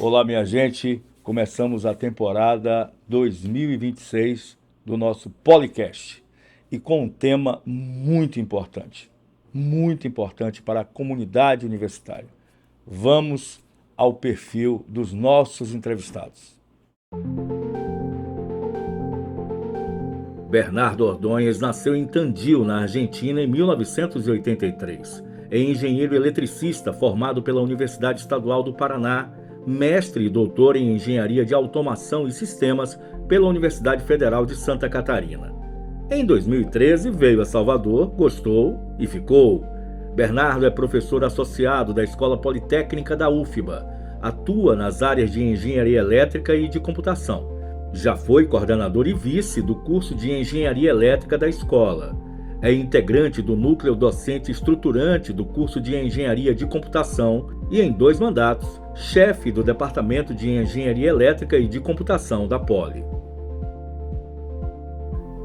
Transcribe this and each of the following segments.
Olá, minha gente. Começamos a temporada 2026 do nosso Policast e com um tema muito importante para a comunidade universitária. Vamos ao perfil dos nossos entrevistados. Bernardo Ordonhas nasceu em Tandil, na Argentina, em 1983. É engenheiro eletricista formado pela Universidade Estadual do Paraná, mestre e doutor em Engenharia de Automação e Sistemas pela Universidade Federal de Santa Catarina. Em 2013 veio a Salvador, gostou e ficou. Bernardo é professor associado da Escola Politécnica da UFBA. Atua nas áreas de Engenharia Elétrica e de Computação. Já foi coordenador e vice do curso de Engenharia Elétrica da escola. É integrante do núcleo docente estruturante do curso de Engenharia de Computação e, em 2 mandatos, chefe do Departamento de Engenharia Elétrica e de Computação da Poli.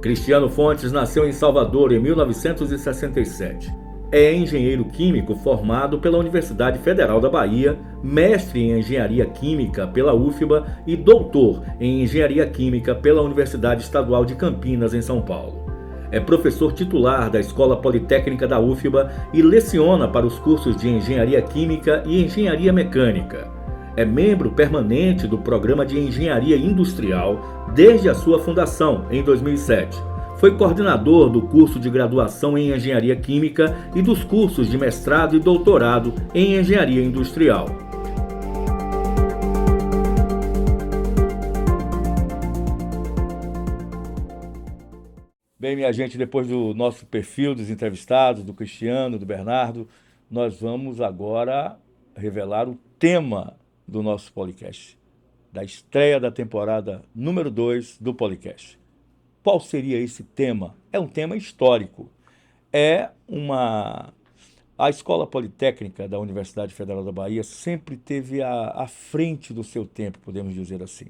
Cristiano Fontes nasceu em Salvador em 1967. É engenheiro químico formado pela Universidade Federal da Bahia, mestre em Engenharia Química pela UFBA e doutor em Engenharia Química pela Universidade Estadual de Campinas, em São Paulo. É professor titular da Escola Politécnica da UFBA e leciona para os cursos de Engenharia Química e Engenharia Mecânica. É membro permanente do Programa de Engenharia Industrial desde a sua fundação, em 2007. Foi coordenador do curso de graduação em Engenharia Química e dos cursos de mestrado e doutorado em Engenharia Industrial. Bem, minha gente, depois do nosso perfil dos entrevistados, do Cristiano, do Bernardo, nós vamos agora revelar o tema do nosso podcast, da estreia da temporada número 2 do Policast. Qual seria esse tema? É um tema histórico. A Escola Politécnica da Universidade Federal da Bahia sempre esteve à frente do seu tempo, podemos dizer assim,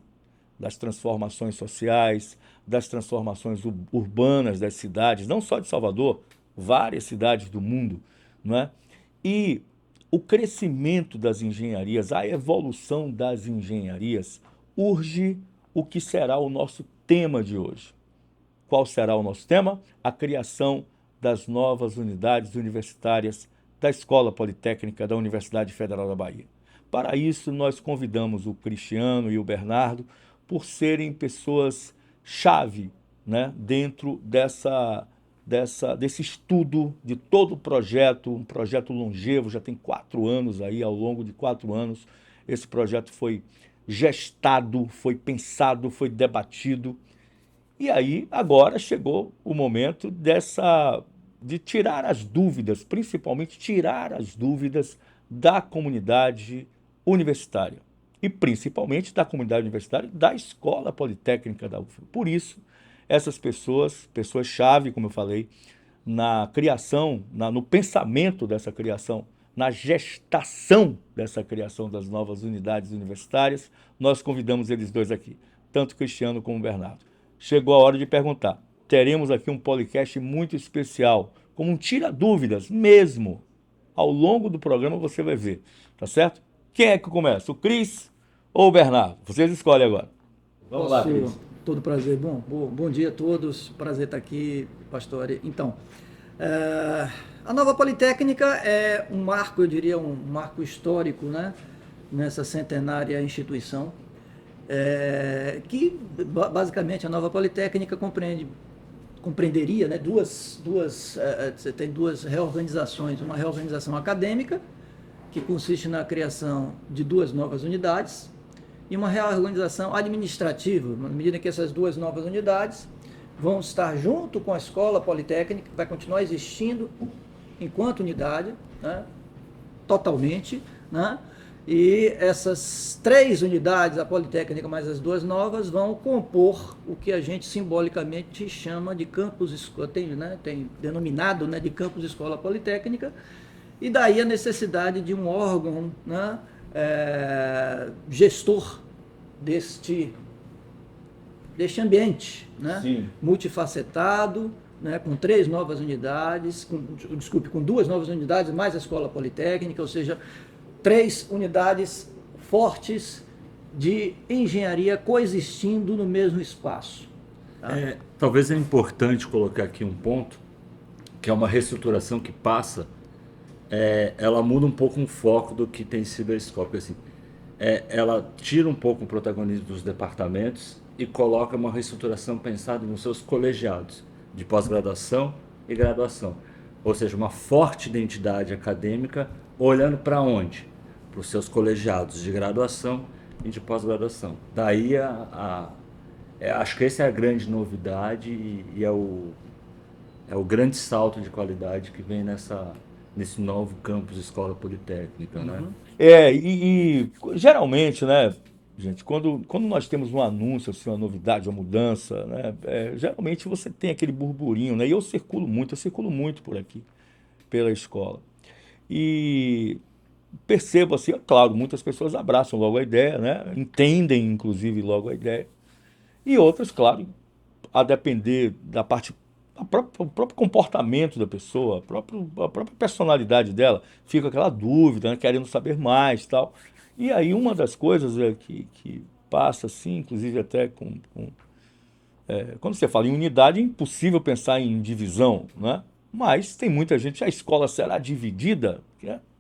das transformações sociais, das transformações urbanas das cidades, não só de Salvador, várias cidades do mundo, não é? E o crescimento das engenharias, a evolução das engenharias, urge o que será o nosso tema de hoje. Qual será o nosso tema? A criação das novas unidades universitárias da Escola Politécnica da Universidade Federal da Bahia. Para isso, nós convidamos o Cristiano e o Bernardo por serem pessoas-chave, né, dentro desse estudo de todo o projeto, um projeto longevo, já tem 4 anos aí, ao longo de 4 anos, esse projeto foi gestado, foi pensado, foi debatido. E aí, agora chegou o momento de tirar as dúvidas, principalmente tirar as dúvidas da comunidade universitária. E principalmente da comunidade universitária da Escola Politécnica da UFBA. Por isso, essas pessoas-chave, como eu falei, na criação, no pensamento dessa criação, na gestação dessa criação das novas unidades universitárias, nós convidamos eles dois aqui, tanto Cristiano como Bernardo. Chegou a hora de perguntar. Teremos aqui um podcast muito especial, como um tira-dúvidas mesmo. Ao longo do programa você vai ver, tá certo? Quem é que começa? O Cris ou o Bernardo? Vocês escolhem agora. Vamos lá, Cris. Todo prazer. Bom dia a todos. Prazer estar aqui, Pastore. Então, a nova Politécnica é um marco, eu diria, um marco histórico, né, nessa centenária instituição. Que basicamente a nova Politécnica compreenderia, né, você tem 2 reorganizações, uma reorganização acadêmica, que consiste na criação de 2 novas unidades, e uma reorganização administrativa, na medida que essas 2 novas unidades vão estar junto com a Escola Politécnica, que vai continuar existindo enquanto unidade, né, totalmente, né? E essas 3 unidades, a Politécnica mais as 2 novas, vão compor o que a gente simbolicamente chama de campus escola, tem denominado, né, de campus escola politécnica, e daí a necessidade de um órgão, né, gestor deste ambiente, né, multifacetado, né, com 3 novas unidades, com 2 novas unidades mais a Escola Politécnica, ou seja, 3 unidades fortes de engenharia coexistindo no mesmo espaço. Tá? Talvez é importante colocar aqui um ponto, que é uma reestruturação que passa, ela muda um pouco o foco do que tem sido a escola, porque, assim, ela tira um pouco o protagonismo dos departamentos e coloca uma reestruturação pensada nos seus colegiados de pós-graduação e graduação, ou seja, uma forte identidade acadêmica olhando para onde? Para os seus colegiados de graduação e de pós-graduação. Daí acho que essa é a grande novidade e é o grande salto de qualidade que vem nesse novo campus Escola Politécnica, né? E geralmente, né, gente, quando nós temos um anúncio, assim, uma novidade, uma mudança, né, geralmente você tem aquele burburinho, né, e eu circulo muito por aqui, pela escola. E percebo assim, claro, muitas pessoas abraçam logo a ideia, né, entendem inclusive logo a ideia, e outras, claro, a depender da parte, o próprio comportamento da pessoa, a própria personalidade dela, fica aquela dúvida, né, querendo saber mais e tal. E aí uma das coisas que passa assim, inclusive até quando você fala em unidade, é impossível pensar em divisão, né? Mas tem muita gente, a escola será dividida?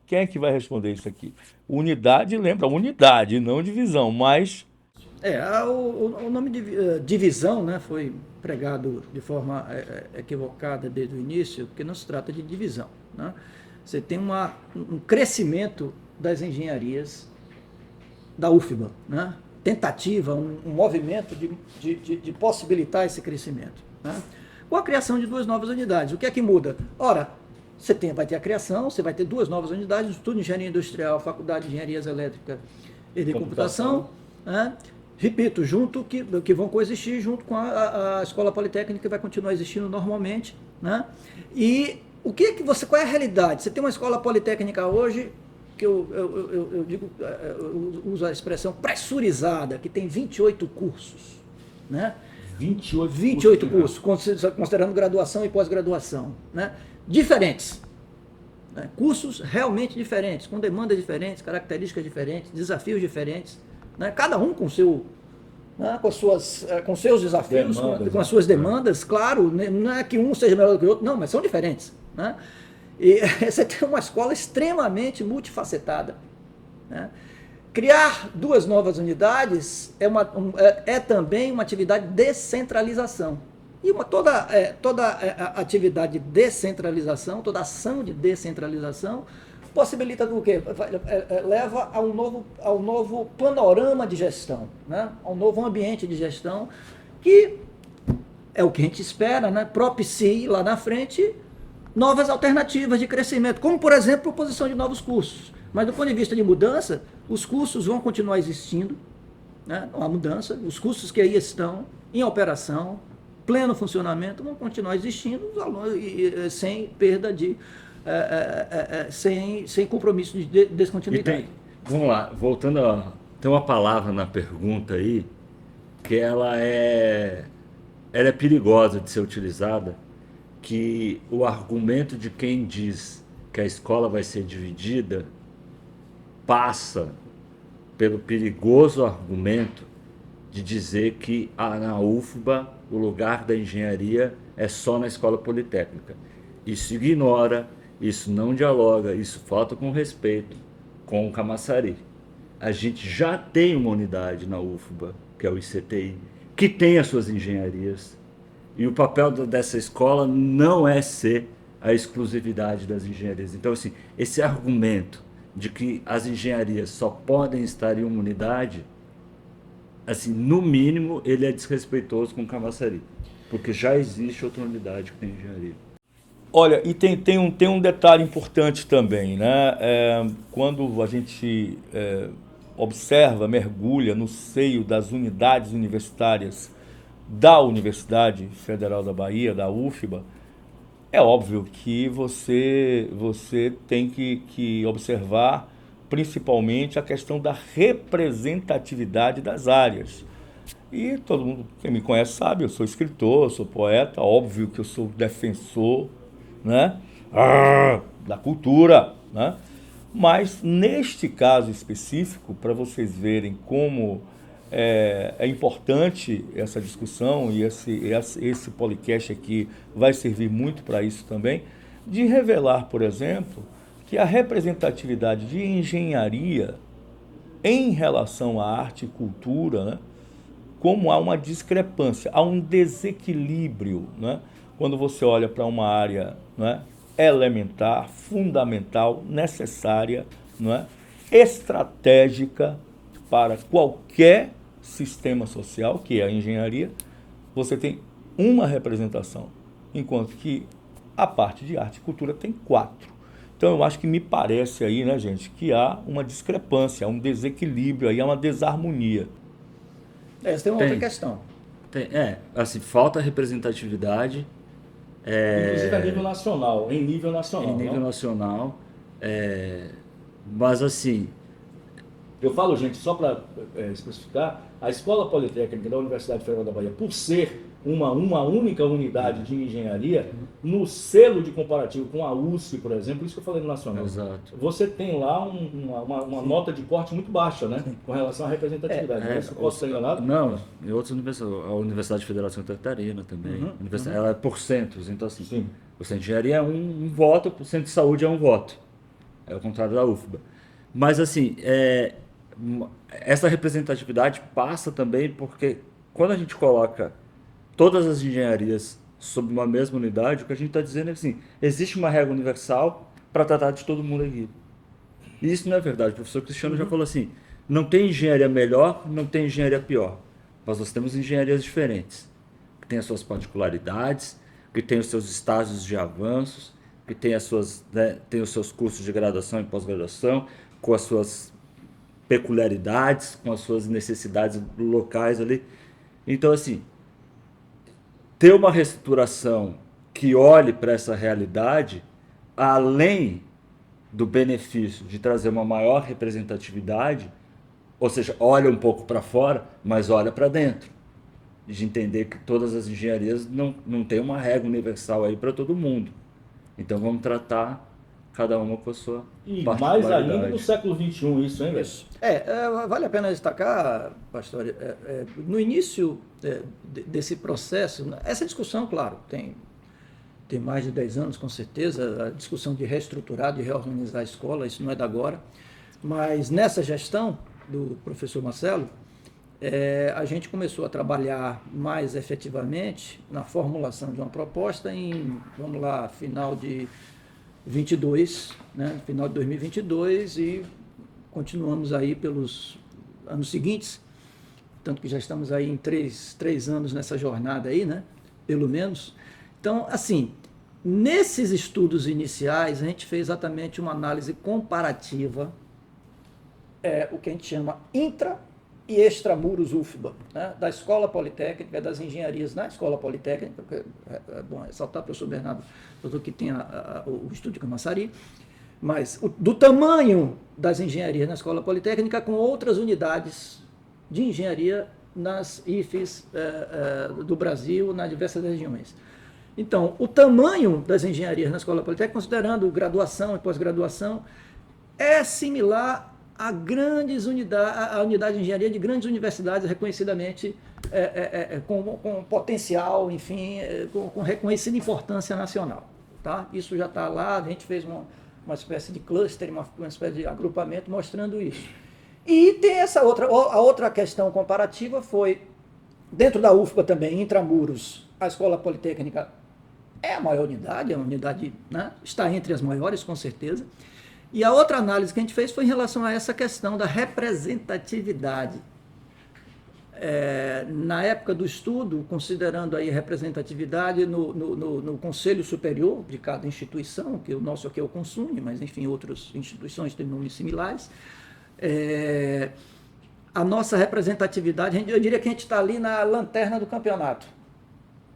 Quem é que vai responder isso aqui? Unidade, lembra, unidade, não divisão, mas O nome de divisão, né, foi pregado de forma equivocada desde o início, porque não se trata de divisão. Né? Você tem um crescimento das engenharias da UFBA, né? Tentativa, um movimento de possibilitar esse crescimento. Né? Com a criação de 2 novas unidades. O que é que muda? Ora, vai ter a criação, você vai ter 2 novas unidades, o Instituto de Engenharia Industrial, Faculdade de Engenharias Elétricas e de Computação, né? Repito, que vão coexistir junto com a Escola Politécnica, que vai continuar existindo normalmente. Né? E qual é a realidade? Você tem uma Escola Politécnica hoje, que eu digo, eu uso a expressão pressurizada, que tem 28 cursos. Né? 28 cursos, considerando graduação e pós-graduação. Né? Diferentes. Né? Cursos realmente diferentes, com demandas diferentes, características diferentes, desafios diferentes. Né? Cada um com com seus desafios, com as suas demandas, claro, não é que um seja melhor do que o outro, não, mas são diferentes. Né? E você tem uma escola extremamente multifacetada. Né? Criar 2 novas unidades é também uma atividade de descentralização. E toda atividade de descentralização, toda ação de descentralização, possibilita o quê? Leva a um novo panorama de gestão, né? A um novo ambiente de gestão, que é o que a gente espera, né? Propicie lá na frente novas alternativas de crescimento, como, por exemplo, a proposição de novos cursos. Mas do ponto de vista de mudança, os cursos vão continuar existindo, né? Não há mudança, os cursos que aí estão em operação, pleno funcionamento, vão continuar existindo, sem perda sem compromisso de descontinuidade. Vamos lá, voltando tem uma palavra na pergunta aí, que ela é perigosa de ser utilizada, que o argumento de quem diz que a escola vai ser dividida passa pelo perigoso argumento de dizer que na UFBA o lugar da engenharia é só na Escola Politécnica. Isso ignora, isso não dialoga, isso falta com respeito com o Camaçari. A gente já tem uma unidade na UFBA, que é o ICTI, que tem as suas engenharias, e o papel dessa escola não é ser a exclusividade das engenharias. Então, assim, esse argumento de que as engenharias só podem estar em uma unidade, assim, no mínimo, ele é desrespeitoso com o Camaçari, porque já existe outra unidade que tem engenharia. Olha, e tem um detalhe importante também, né? Quando a gente observa, mergulha no seio das unidades universitárias da Universidade Federal da Bahia, da UFBA, é óbvio que você tem que observar principalmente a questão da representatividade das áreas. E todo mundo, quem me conhece sabe, eu sou escritor, sou poeta, óbvio que eu sou defensor, né, da cultura, né? Mas, neste caso específico, para vocês verem como é importante essa discussão, e esse podcast aqui vai servir muito para isso também, de revelar, por exemplo, que a representatividade de engenharia em relação à arte e cultura, né, como há uma discrepância, há um desequilíbrio, né, quando você olha para uma área, né, elementar, fundamental, necessária, né, estratégica para qualquer sistema social, que é a engenharia, você tem uma representação, enquanto que a parte de arte e cultura tem 4. Então eu acho que me parece aí, né, gente, que há uma discrepância, há um desequilíbrio, aí há uma desarmonia. Essa tem uma outra questão. Assim, falta representatividade. Inclusive a nível nacional, em nível nacional. Em nível nacional. Mas assim, eu falo, gente, só para especificar, a Escola Politécnica da Universidade Federal da Bahia, por ser uma única unidade de engenharia, no selo de comparativo com a USP, por exemplo, isso que eu falei no nacional, exato. você tem lá uma nota de corte muito baixa, né, com relação à representatividade. Isso posso estar enganado? Não, em outras universidades, a Universidade Federal de Santa Catarina também, ela é por centros, então assim, Sim. o centro de engenharia é um voto, o centro de saúde é um voto, é o contrário da UFBA. Mas assim, essa representatividade passa também porque quando a gente coloca todas as engenharias sob uma mesma unidade, o que a gente está dizendo é assim, existe uma regra universal para tratar de todo mundo aqui. E isso não é verdade. O professor Cristiano já falou assim, não tem engenharia melhor, não tem engenharia pior. Mas nós temos engenharias diferentes, que têm as suas particularidades, que têm os seus estágios de avanços, que têm tem os seus cursos de graduação e pós-graduação, com as suas peculiaridades, com as suas necessidades locais ali. Então, assim, ter uma reestruturação que olhe para essa realidade, além do benefício de trazer uma maior representatividade, ou seja, olha um pouco para fora, mas olha para dentro. De entender que todas as engenharias não tem uma regra universal aí para todo mundo. Então vamos tratar cada uma com a sua particularidade. Mais ainda no século XXI isso, hein, Isso. Vale a pena destacar, pastor, no início desse processo, essa discussão, claro, tem mais de 10 anos, com certeza, a discussão de reestruturar, de reorganizar a escola, isso não é da agora, mas nessa gestão do professor Marcelo, a gente começou a trabalhar mais efetivamente na formulação de uma proposta final de 22, né, final de 2022, e continuamos aí pelos anos seguintes, tanto que já estamos aí em três anos nessa jornada aí, né, pelo menos. Então, assim, nesses estudos iniciais, a gente fez exatamente uma análise comparativa, o que a gente chama intra e extramuros UFBA, né, da Escola Politécnica, das engenharias na Escola Politécnica, é bom ressaltar, o professor Bernardo, doutor que tem o Estúdio de Camaçari, mas do tamanho das engenharias na Escola Politécnica com outras unidades de engenharia nas IFES do Brasil, nas diversas regiões. Então, o tamanho das engenharias na Escola Politécnica, considerando graduação e pós-graduação, é similar a grandes unidades, a unidade de engenharia de grandes universidades reconhecidamente com potencial, enfim, com reconhecida importância nacional. Tá? Isso já está lá, a gente fez uma espécie de cluster, uma espécie de agrupamento mostrando isso. E tem a outra questão comparativa foi, dentro da UFBA também, intramuros, a Escola Politécnica é a maior unidade, né, está entre as maiores, com certeza. E a outra análise que a gente fez foi em relação a essa questão da representatividade. Na época do estudo, considerando aí representatividade no Conselho Superior de cada instituição, que o nosso aqui é o Consune, mas enfim, outras instituições têm nomes similares, a nossa representatividade, eu diria que a gente está ali na lanterna do campeonato.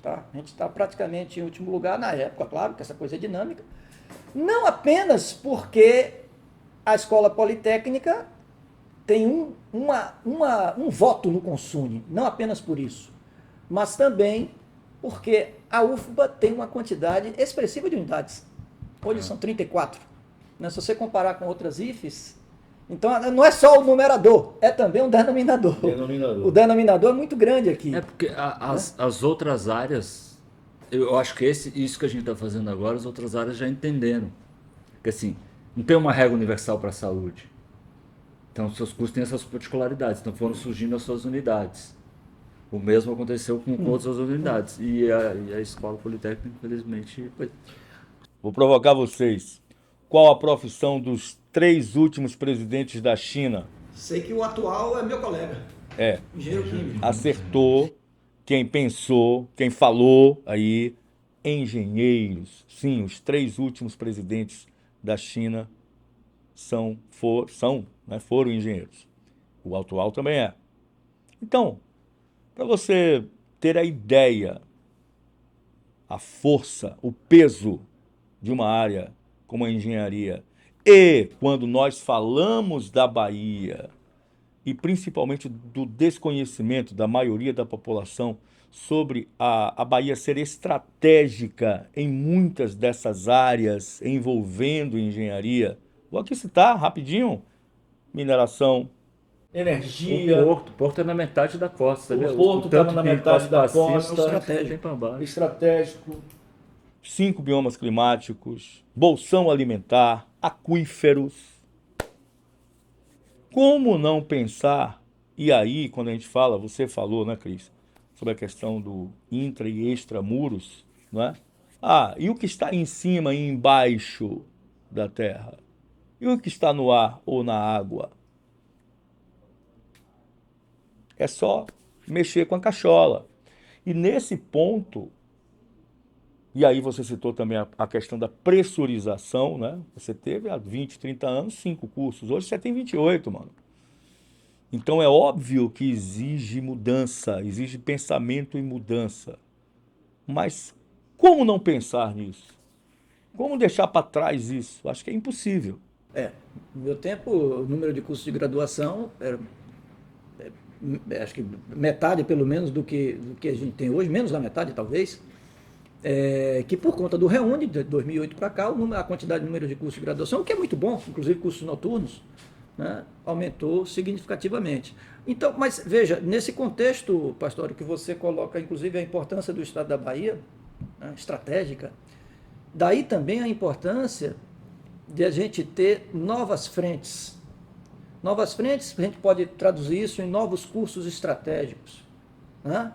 Tá? A gente está praticamente em último lugar na época, claro, que essa coisa é dinâmica, não apenas porque a Escola Politécnica tem um voto no Consune, não apenas por isso, mas também porque a UFBA tem uma quantidade expressiva de unidades. Hoje são 34, né? Se você comparar com outras IFES, então não é só o numerador, é também um denominador. O denominador é muito grande aqui. É porque as outras áreas, eu acho que isso que a gente está fazendo agora, as outras áreas já entenderam. Porque assim, não tem uma regra universal para a saúde. Então, seus cursos têm essas particularidades, então foram surgindo as suas unidades. O mesmo aconteceu com outras unidades. E a Escola Politécnica, infelizmente... Vou provocar vocês. Qual a profissão dos 3 últimos presidentes da China? Sei que o atual é meu colega, É, engenheiro químico. acertou. Quem pensou, quem falou aí, engenheiros. Sim, os 3 últimos presidentes da China foram engenheiros. O atual também é. Então, para você ter a ideia, a força, o peso de uma área como a engenharia, e quando nós falamos da Bahia, e principalmente do desconhecimento da maioria da população sobre a Bahia ser estratégica em muitas dessas áreas envolvendo engenharia, vou aqui citar rapidinho: mineração, energia. O porto é na metade da costa, O sabia? porto estava na metade da cima, costa. o estratégico tem para baixo. Estratégico, 5 biomas climáticos, bolsão alimentar, aquíferos. Como não pensar, e aí quando a gente fala, você falou, né, Cris, sobre a questão do intra e extramuros, não é? E o que está em cima e embaixo da terra? E o que está no ar ou na água? É só mexer com a cachola. E nesse ponto, e aí você citou também a questão da pressurização, né? Você teve há 20, 30 anos 5 cursos, hoje você tem 28, mano. Então é óbvio que exige mudança, exige pensamento em mudança. Mas como não pensar nisso? Como deixar para trás isso? Acho que é impossível. No meu tempo, o número de cursos de graduação era, acho que metade pelo menos do que a gente tem hoje, menos da metade talvez, que por conta do Reúne, de 2008 para cá, a quantidade de número de cursos de graduação, o que é muito bom, inclusive cursos noturnos, né, aumentou significativamente. Então, mas veja, nesse contexto, Pastor, que você coloca, inclusive, a importância do Estado da Bahia, né, estratégica, daí também a importância de a gente ter novas frentes. Novas frentes, a gente pode traduzir isso em novos cursos estratégicos, né,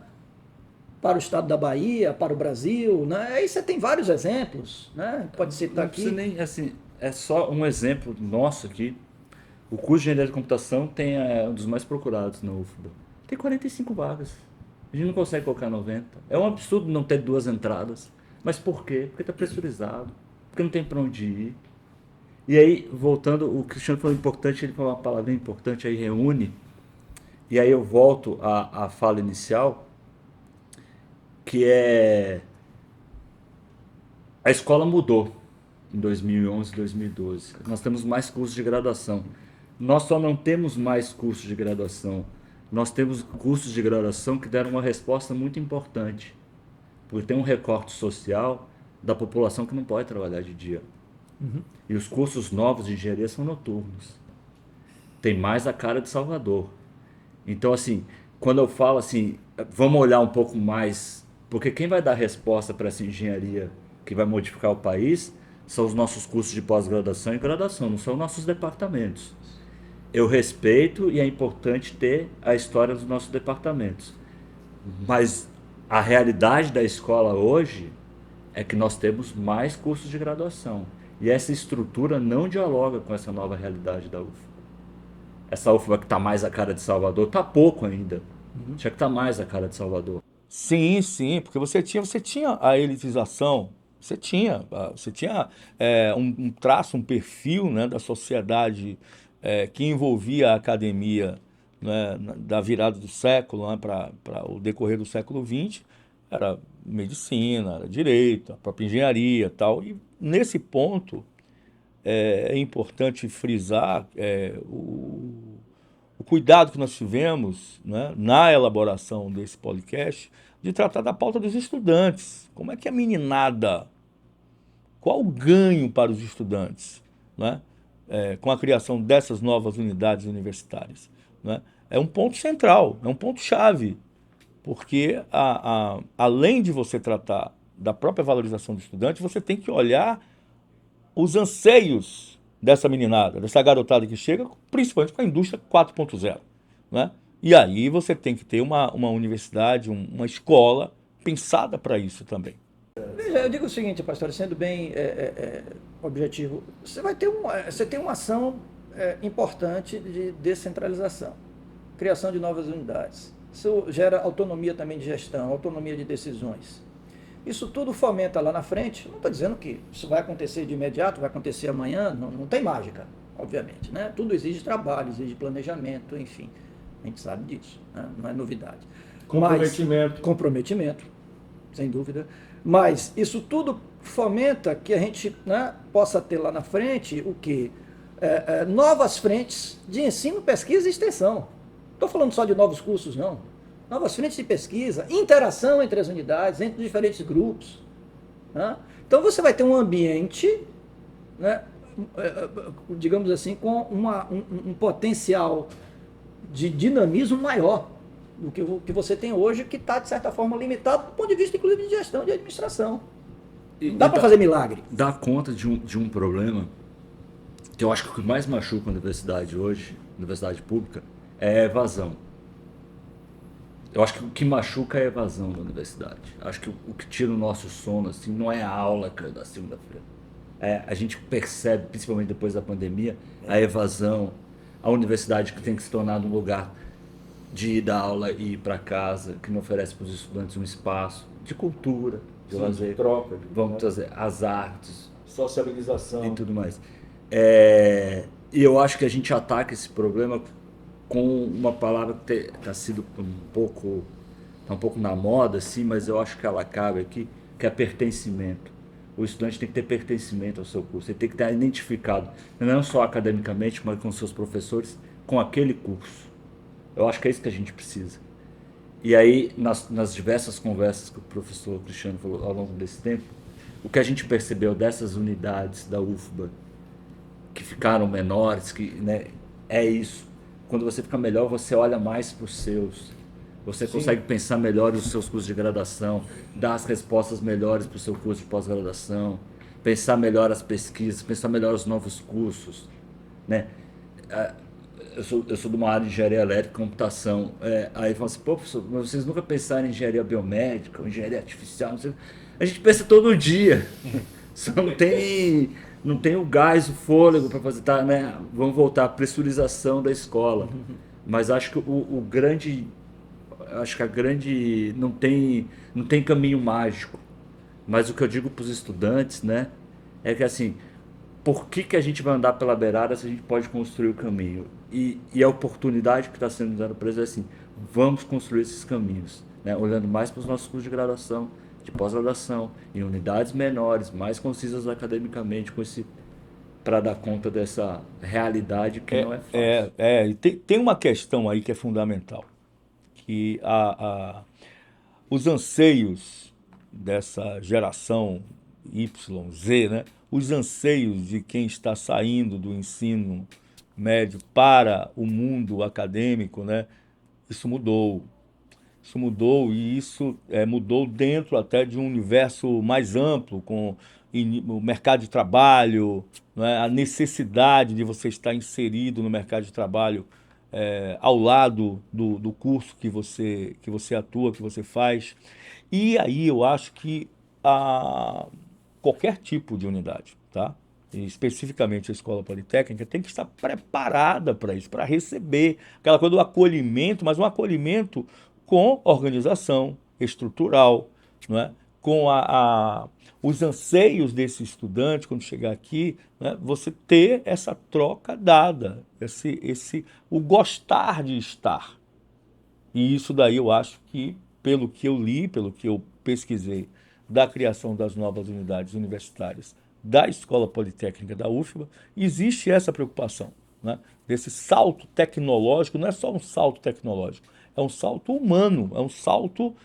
para o Estado da Bahia, para o Brasil, né? Aí você tem vários exemplos, né? Pode citar aqui. Não nem, assim, é só um exemplo nosso aqui. O curso de engenharia de computação tem um dos mais procurados na UFBA. Tem 45 vagas. A gente não consegue colocar 90. É um absurdo não ter 2 entradas. Mas por quê? Porque está pressurizado. Porque não tem para onde ir. E aí, voltando, o Cristiano falou importante, ele falou uma palavra importante aí, reúne. E aí eu volto à fala inicial, que é... A escola mudou em 2011, 2012. Nós temos mais cursos de graduação. Nós só não temos mais cursos de graduação. Nós temos cursos de graduação que deram uma resposta muito importante. Porque tem um recorte social da população que não pode trabalhar de dia. Uhum. E os cursos novos de engenharia são noturnos. Tem mais a cara de Salvador. Então, assim, quando eu falo assim, vamos olhar um pouco mais, porque quem vai dar resposta para essa engenharia que vai modificar o país são os nossos cursos de pós-graduação e graduação, não são nossos departamentos. Eu respeito e é importante ter a história dos nossos departamentos. Mas a realidade da escola hoje é que nós temos mais cursos de graduação. E essa estrutura não dialoga com essa nova realidade da UFBA. Essa UFBA que está mais a cara de Salvador, está pouco ainda. Tinha que estar mais a cara de Salvador. Sim, sim, porque você tinha a elitização, você tinha um traço, um perfil, né, da sociedade que envolvia a academia, né, da virada do século, né, para o decorrer do século XX, era medicina, era direito, a própria engenharia e tal. E nesse ponto é importante frisar o cuidado que nós tivemos, né, na elaboração desse podcast, de tratar da pauta dos estudantes. Como é que a meninada, qual o ganho para os estudantes né, com a criação dessas novas unidades universitárias, né, é um ponto central, é um ponto-chave, porque além de você tratar da própria valorização do estudante, você tem que olhar os anseios dessa meninada, dessa garotada que chega, principalmente com a indústria 4.0, né? E aí você tem que ter uma universidade, uma escola pensada para isso também. Veja, eu digo o seguinte, pastor, sendo bem objetivo, você tem uma ação importante de descentralização, criação de novas unidades. Isso gera autonomia também de gestão, autonomia de decisões. Isso tudo fomenta lá na frente, não estou dizendo que isso vai acontecer de imediato, vai acontecer amanhã, não tem mágica, obviamente, né? Tudo exige trabalho, exige planejamento, enfim, a gente sabe disso, né? Não é novidade. Comprometimento. Comprometimento, sem dúvida. Mas isso tudo fomenta que a gente, né, possa ter lá na frente o quê? Novas frentes de ensino, pesquisa e extensão. Não estou falando só de novos cursos, não. Novas frentes de pesquisa, interação entre as unidades, entre diferentes grupos. Né? Então você vai ter um ambiente, né, digamos assim, com um potencial de dinamismo maior do que o que você tem hoje, que está, de certa forma, limitado do ponto de vista, inclusive, de gestão, de administração. Não dá para fazer milagre. Dá conta de um problema que eu acho que o que mais machuca a universidade hoje, universidade pública, é a evasão. Eu acho que o que machuca é a evasão da universidade. Acho que o que tira o nosso sono assim, não é a aula que é da segunda-feira. A gente percebe, principalmente depois da pandemia, a evasão, a universidade que tem que se tornar um lugar de ir dar aula e ir para casa, que não oferece para os estudantes um espaço de cultura, de lazer, troca, vamos trazer as artes, sociabilização e tudo mais. E eu acho que a gente ataca esse problema com uma palavra que está sido tá um pouco na moda, assim, mas eu acho que ela cabe aqui, que é pertencimento. O estudante tem que ter pertencimento ao seu curso, ele tem que estar identificado, não só academicamente, mas com seus professores, com aquele curso. Eu acho que é isso que a gente precisa. E aí, nas diversas conversas que o professor Cristiano falou ao longo desse tempo, o que a gente percebeu dessas unidades da UFBA, que ficaram menores, que, né, é isso. Quando você fica melhor, você olha mais para os seus. Você consegue pensar melhor os seus cursos de graduação, dar as respostas melhores para o seu curso de pós-graduação, pensar melhor as pesquisas, pensar melhor os novos cursos, né? Eu sou de uma área de engenharia elétrica e computação. Aí fala assim, pô, professor, mas vocês nunca pensaram em engenharia biomédica, ou engenharia artificial? Não sei. A gente pensa todo dia. Só não tem o gás, o fôlego para fazer, tá, né? Vamos voltar à pressurização da escola. Mas acho que não tem caminho mágico. Mas o que eu digo para os estudantes, né, é que assim, por que a gente vai andar pela beirada se a gente pode construir o caminho? E a oportunidade que está sendo dada para eles é assim, vamos construir esses caminhos, né? Olhando mais para os nossos cursos de graduação, de pós-graduação, em unidades menores, mais concisas academicamente, para dar conta dessa realidade que não é fácil. E tem uma questão aí que é fundamental, que os anseios dessa geração Y, Z, né? Os anseios de quem está saindo do ensino médio para o mundo acadêmico, né? Isso mudou. Isso mudou e isso mudou dentro até de um universo mais amplo, com o mercado de trabalho, né? A necessidade de você estar inserido no mercado de trabalho ao lado do curso que você atua, que você faz. E aí eu acho que qualquer tipo de unidade, tá? E especificamente a escola politécnica, tem que estar preparada para isso, para receber aquela coisa do acolhimento, mas um acolhimento com organização estrutural, não é? Com os anseios desse estudante, quando chegar aqui, né? Você ter essa troca dada, o gostar de estar. E isso daí eu acho que, pelo que eu li, pelo que eu pesquisei, da criação das novas unidades universitárias da Escola Politécnica da UFBA, existe essa preocupação, né? Desse salto tecnológico. Não é só um salto tecnológico, é um salto humano, é um salto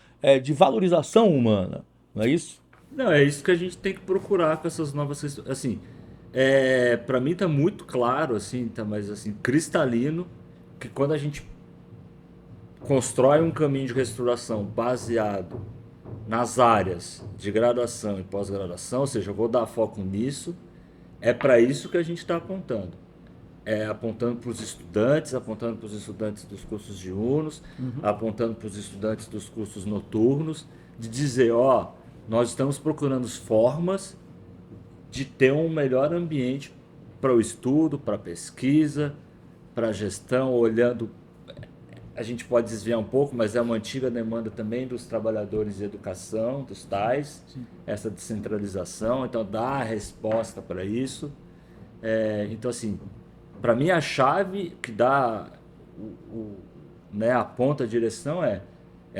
de valorização humana, não é isso? Não, é isso que a gente tem que procurar com essas novas questões. Assim, Para mim está muito claro, assim, tá, mas assim, cristalino, que quando a gente constrói um caminho de reestruturação baseado nas áreas de graduação e pós-graduação, ou seja, eu vou dar foco nisso, é para isso que a gente está apontando. Apontando para os estudantes, apontando para os estudantes dos cursos diurnos, apontando para os estudantes dos cursos noturnos, de dizer, ó, nós estamos procurando formas de ter um melhor ambiente para o estudo, para a pesquisa, para a gestão, olhando. A gente pode desviar um pouco, mas é uma antiga demanda também dos trabalhadores de educação, dos tais, essa descentralização, então dá a resposta para isso. Então, assim, para mim a chave que dá, né, aponta a direção é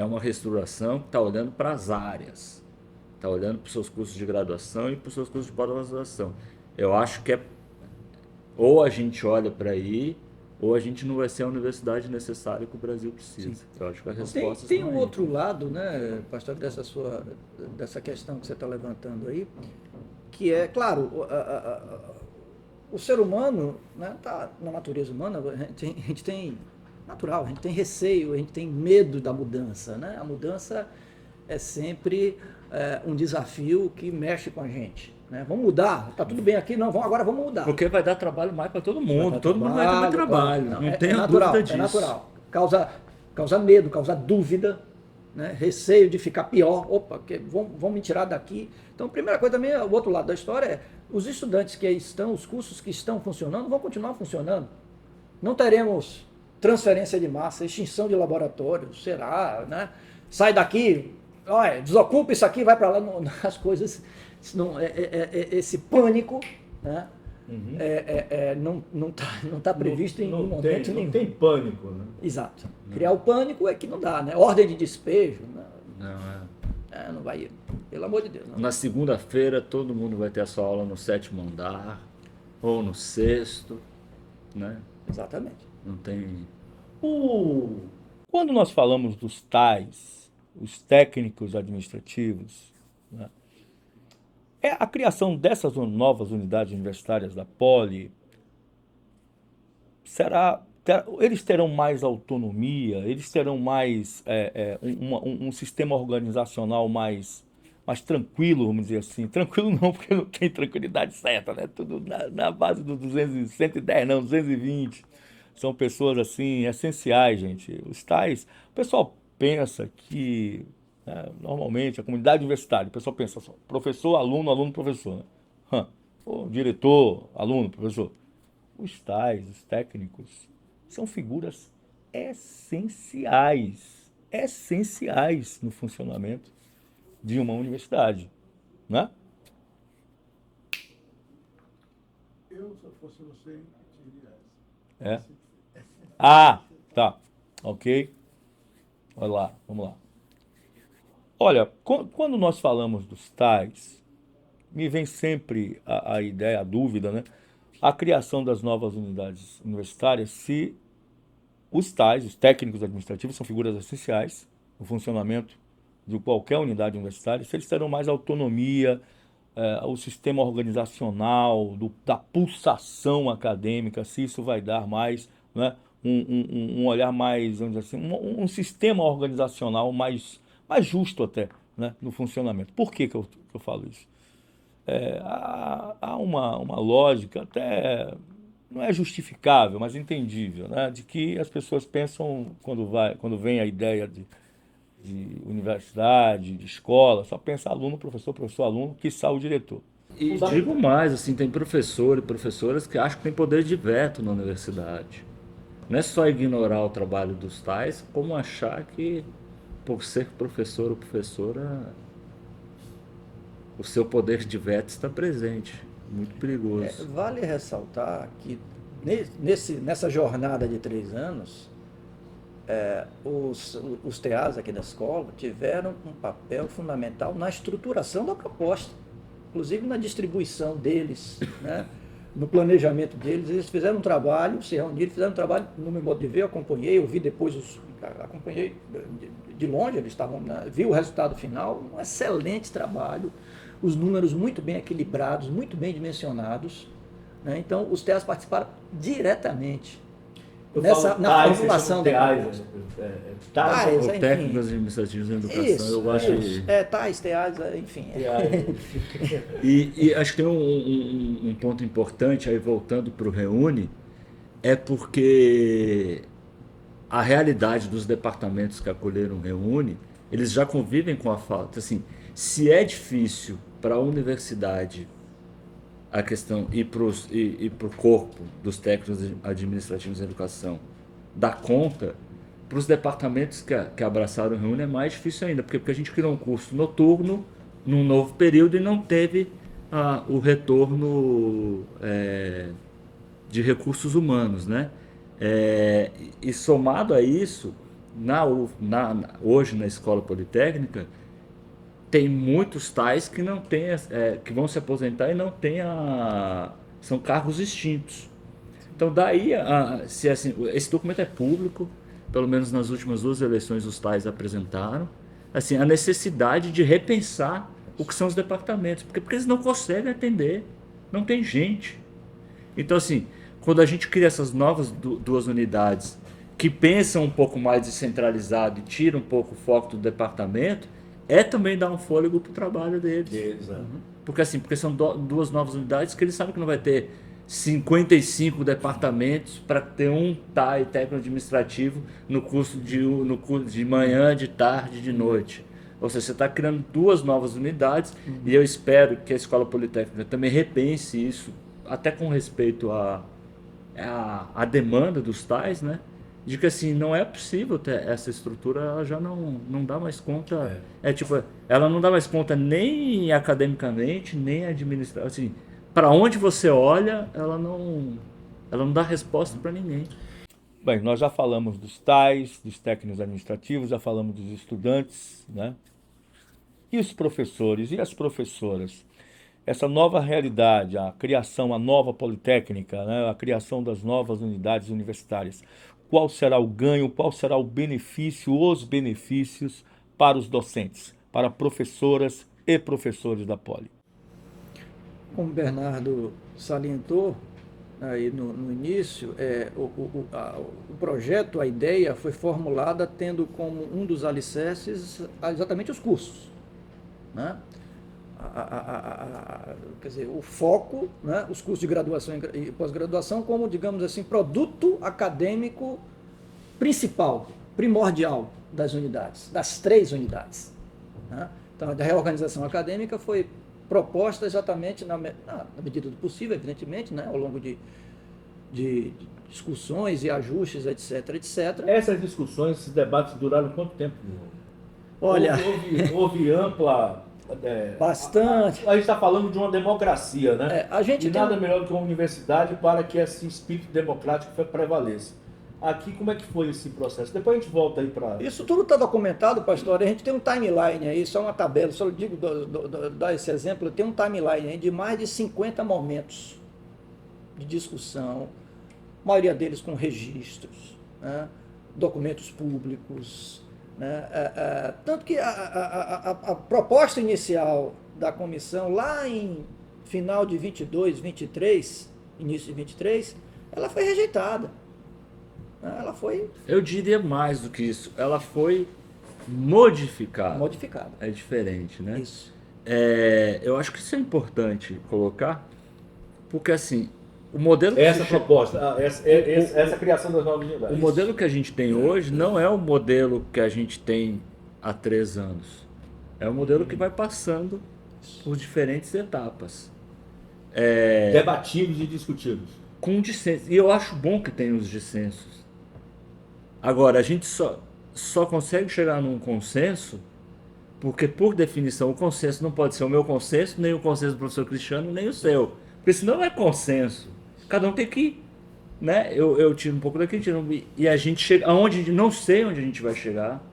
uma reestruturação que está olhando para as áreas, está olhando para os seus cursos de graduação e para os seus cursos de pós-graduação. Eu acho que ou a gente olha para aí, ou a gente não vai ser a universidade necessária que o Brasil precisa. Sim. Eu acho que a resposta tem um outro lado, né, pastor, dessa questão que você está levantando aí, que é, claro, o ser humano, né, tá na natureza humana, a gente tem natural, a gente tem receio, a gente tem medo da mudança, né? A mudança é sempre um desafio que mexe com a gente. Né? Vamos mudar, tá tudo bem aqui, não, agora vamos mudar. Porque vai dar trabalho mais para todo mundo, todo mundo vai ter mais trabalho, não tenha natural, dúvida disso. É natural, causa medo, causa dúvida, né? Receio de ficar pior, vão me tirar daqui. Então, a primeira coisa também, o outro lado da história é, os estudantes que estão, os cursos que estão funcionando, vão continuar funcionando. Não teremos transferência de massa, extinção de laboratórios, será, né? Sai daqui, olha, desocupa isso aqui, vai para lá, as coisas... esse pânico, né? Não tá previsto em nenhum momento nenhum. Não tem pânico, né? Exato. Criar o pânico é que não dá, né? Ordem de despejo, né? Não vai, pelo amor de Deus. Não. Na segunda-feira todo mundo vai ter a sua aula no 7º andar ou no 6º, né? Exatamente. Não tem. Quando nós falamos dos tais, os técnicos administrativos, né? A criação dessas novas unidades universitárias da Poli eles terão mais autonomia, eles terão mais um sistema organizacional mais tranquilo, vamos dizer assim. Tranquilo não, porque não tem tranquilidade certa, né? Tudo na base do 110, não, 220. São pessoas assim essenciais, gente. Os tais, o pessoal pensa que normalmente, a comunidade universitária, o pessoal pensa só, professor, aluno, aluno, professor. Né? Diretor, aluno, professor. Os tais, os técnicos, são figuras essenciais no funcionamento de uma universidade. Né? Eu, se eu fosse você, diria essa. Ah, tá. Ok. Olha lá, vamos lá. Olha, quando nós falamos dos tais, me vem sempre a ideia, a dúvida, né? A criação das novas unidades universitárias, se os tais, os técnicos administrativos, são figuras essenciais no funcionamento de qualquer unidade universitária, se eles terão mais autonomia, o sistema organizacional, da pulsação acadêmica, se isso vai dar mais, né, um olhar mais, vamos dizer assim, um sistema organizacional mais justo até, né, no funcionamento. Por que eu falo isso? Há uma lógica até, não é justificável, mas entendível, né, de que as pessoas pensam, quando vem a ideia de universidade, de escola, só pensa aluno, professor, aluno, quiçá o diretor. E digo mais, assim, tem professor e professoras que acham que tem poder de veto na universidade. Não é só ignorar o trabalho dos tais, como achar que, por ser professor ou professora, o seu poder de veto está presente. Muito perigoso. Vale ressaltar que nessa jornada de 3 anos, os TAs aqui da escola tiveram um papel fundamental na estruturação da proposta, inclusive na distribuição deles, né? No planejamento deles. Eles fizeram um trabalho, se reuniram, fizeram um trabalho, no meu modo de ver, eu acompanhei, eu vi depois, acompanhei de longe, eles estavam, vi o resultado final, um excelente trabalho, os números muito bem equilibrados, muito bem dimensionados, né? Então, os TEAs participaram diretamente Eu nessa, falo na TAIs, formulação vocês da chamam proposta. TAIs, TAIs, Ou enfim. técnicos administrativos em educação, Isso, eu acho isso. que... TAIs, TEAs, enfim. E acho que tem um ponto importante, aí voltando para o Reúne, é porque a realidade dos departamentos que acolheram o Reúne, eles já convivem com a falta. Assim, se é difícil para a universidade a questão e para o corpo dos técnicos administrativos em educação dar conta, para os departamentos que abraçaram o Reúne é mais difícil ainda, porque a gente criou um curso noturno num novo período e não teve o retorno de recursos humanos, né? E somado a isso, hoje na Escola Politécnica, tem muitos tais que não tem, que vão se aposentar e não tem são cargos extintos. Então daí, se assim, esse documento é público, pelo menos nas últimas 2 eleições os tais apresentaram, assim, a necessidade de repensar o que são os departamentos, porque eles não conseguem atender, não tem gente. Então assim, quando a gente cria essas novas 2 unidades que pensam um pouco mais descentralizado e tiram um pouco o foco do departamento, também dar um fôlego para o trabalho deles. Porque são 2 novas unidades que eles sabem que não vai ter 55 departamentos para ter um TAI técnico administrativo no curso de manhã, de tarde, de noite. Ou seja, você está criando 2 novas unidades e eu espero que a Escola Politécnica também repense isso, até com respeito à demanda dos TAIs, né? De que assim, não é possível ter essa estrutura, ela já não dá mais conta. Ela não dá mais conta nem academicamente, nem administrativamente. Assim, para onde você olha, ela não dá resposta para ninguém. Bem, nós já falamos dos TAIs, dos técnicos administrativos, já falamos dos estudantes, né? E os professores e as professoras? Essa nova realidade, a criação, a nova politécnica, né? A criação das novas unidades universitárias. Qual será o ganho, qual será o benefício, os benefícios para os docentes, para professoras e professores da Poli? Como o Bernardo salientou aí no início, o projeto, a ideia foi formulada tendo como um dos alicerces exatamente os cursos, né? Quer dizer, o foco, né? Os cursos de graduação e pós-graduação como, digamos assim, produto acadêmico principal, primordial das unidades, das 3 unidades, né? Então, a reorganização acadêmica foi proposta exatamente na medida do possível, evidentemente, né? Ao longo de discussões e ajustes, etc, etc. Essas discussões, esses debates duraram quanto tempo? Olha, houve ampla... bastante. A gente está falando de uma democracia, né? A gente e nada melhor do que uma universidade para que esse espírito democrático prevaleça. Aqui, como é que foi esse processo? Depois a gente volta aí para... Isso tudo está documentado, pastor. A gente tem um timeline aí, só uma tabela, só digo, dar esse exemplo, tem um timeline aí de mais de 50 momentos de discussão, a maioria deles com registros, né? Documentos públicos, né? Tanto que a proposta inicial da comissão, lá em final de 22, 23, início de 23, ela foi rejeitada. Ela foi... Eu diria mais do que isso, ela foi modificada. Modificada. É diferente, né? Isso. Eu acho que isso é importante colocar, porque assim, o modelo... Essa proposta, essa criação das novas unidades. O modelo que a gente tem hoje não é o modelo que a gente tem há 3 anos. É um modelo que vai passando por diferentes etapas. Debatidos e discutidos. Com dissenso. E eu acho bom que tenha os dissensos. Agora, a gente só consegue chegar num consenso porque, por definição, o consenso não pode ser o meu consenso, nem o consenso do professor Cristiano, nem o seu. Porque senão é consenso. Cada um tem que ir. Né? Eu tiro um pouco daqui, e a gente chega aonde não sei onde a gente vai chegar.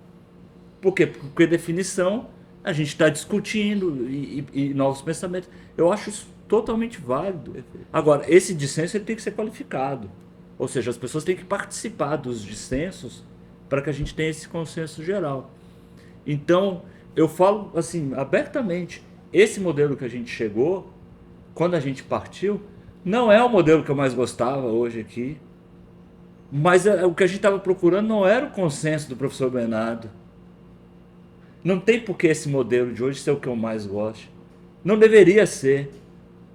Por quê? Porque definição a gente está discutindo e novos pensamentos. Eu acho isso totalmente válido. Agora, esse dissenso ele tem que ser qualificado. Ou seja, as pessoas têm que participar dos dissensos para que a gente tenha esse consenso geral. Então, eu falo assim, abertamente, esse modelo que a gente chegou, quando a gente partiu, Não é o modelo que eu mais gostava hoje aqui, mas o que a gente estava procurando não era o consenso do professor Bernardo. Não tem por que esse modelo de hoje ser o que eu mais gosto. Não deveria ser.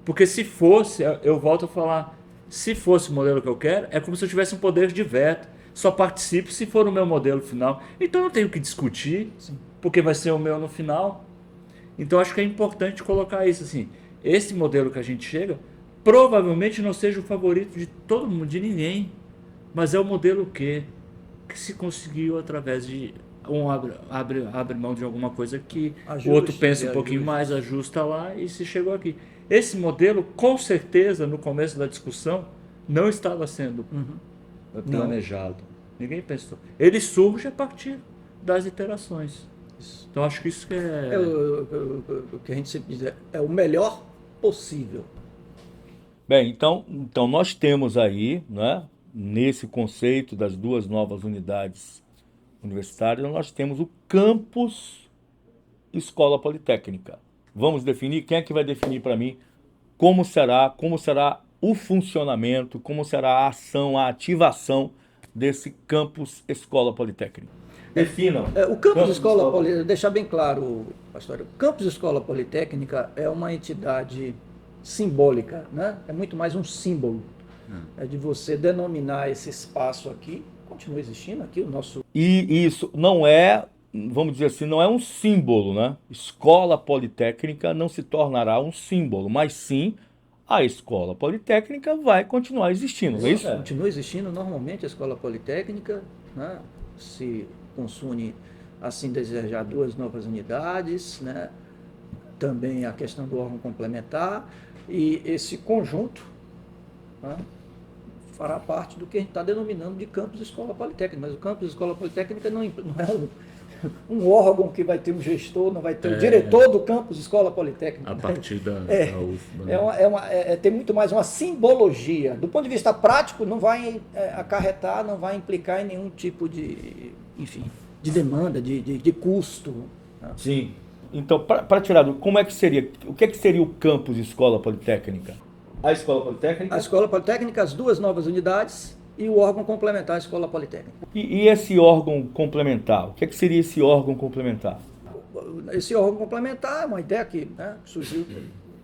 Porque se fosse, eu volto a falar, se fosse o modelo que eu quero, é como se eu tivesse um poder de veto. Só participo se for o meu modelo final. Então eu não tenho que discutir, Sim. porque vai ser o meu no final. Então acho que é importante colocar isso assim. Esse modelo que a gente chega, provavelmente não seja o favorito de todo mundo, de ninguém. Mas é o modelo que se conseguiu através de um abre mão de alguma coisa que o outro Ajustes pensa e um pouquinho mais, ajustes. ajusta lá e se chegou aqui. Esse modelo, com certeza, no começo da discussão, não estava sendo Não. planejado. Ninguém pensou. Ele surge a partir das iterações. Isso. Então acho que isso que É é. o que a gente sempre diz, é o melhor possível. Bem, então nós temos aí, né, nesse conceito das duas novas unidades universitárias, nós temos o campus Escola Politécnica. Vamos definir? Quem é que vai definir para mim como será o funcionamento, como será a ação, a ativação desse campus Escola Politécnica? Definam. O campus Escola Politécnica, deixar bem claro, pastor, o campus Escola Politécnica é uma entidade simbólica, né? É muito mais um símbolo. É de você denominar esse espaço aqui, continua existindo aqui, o nosso. E isso não é, vamos dizer assim, não é um símbolo, né? Escola Politécnica não se tornará um símbolo, mas sim a Escola Politécnica vai continuar existindo, não é isso? Continua existindo normalmente a Escola Politécnica, né? Se consune, assim desejar, duas novas unidades, né? Também a questão do órgão complementar, e esse conjunto, né, fará parte do que a gente está denominando de campus Escola Politécnica. Mas o campus Escola Politécnica não é um órgão que vai ter um gestor, não vai ter o diretor do campus Escola Politécnica. A partir da UFBA. Né? Tem muito mais uma simbologia. Do ponto de vista prático, não vai acarretar, não vai implicar em nenhum tipo de, enfim, de demanda, de custo. Né? Sim. Então, para tirar do, como é que seria, o que é que seria o campus Escola Politécnica? A Escola Politécnica? A Escola Politécnica, as duas novas unidades e o órgão complementar à Escola Politécnica. E esse órgão complementar? O que é que seria esse órgão complementar? Esse órgão complementar é uma ideia que, né, surgiu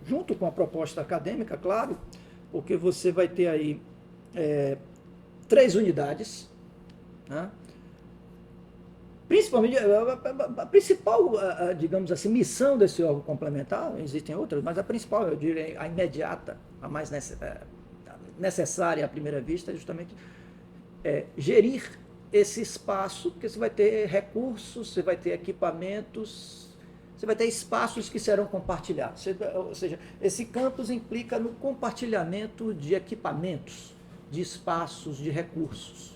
junto com a proposta acadêmica, claro, porque você vai ter aí 3 unidades, né? Principalmente, a principal, digamos assim, missão desse órgão complementar, existem outras, mas a principal, eu diria, a imediata, a mais necessária à primeira vista, é justamente gerir esse espaço, porque você vai ter recursos, você vai ter equipamentos, você vai ter espaços que serão compartilhados. Ou seja, esse campus implica no compartilhamento de equipamentos, de espaços, de recursos.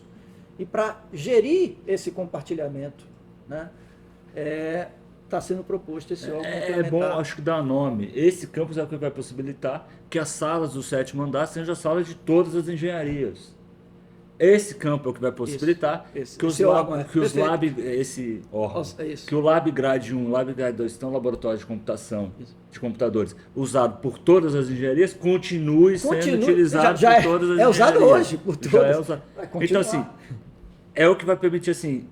E para gerir esse compartilhamento, né, está sendo proposto esse órgão complementar. É bom, acho que dá nome. Esse campus é o que vai possibilitar que as salas do 7º andar sejam as salas de todas as engenharias. Esse campo é o que vai possibilitar Isso. que os Esse órgão lab, é que os perfeito. lab, esse órgão, Isso. que o Lab Grade 1, o Lab Grade 2 estão laboratórios de computação, de computadores, usado por todas as engenharias, continue sendo utilizado já por todas as engenharias. usado hoje por Já todas. é usado. Vai continuar. Então assim, é o que vai permitir assim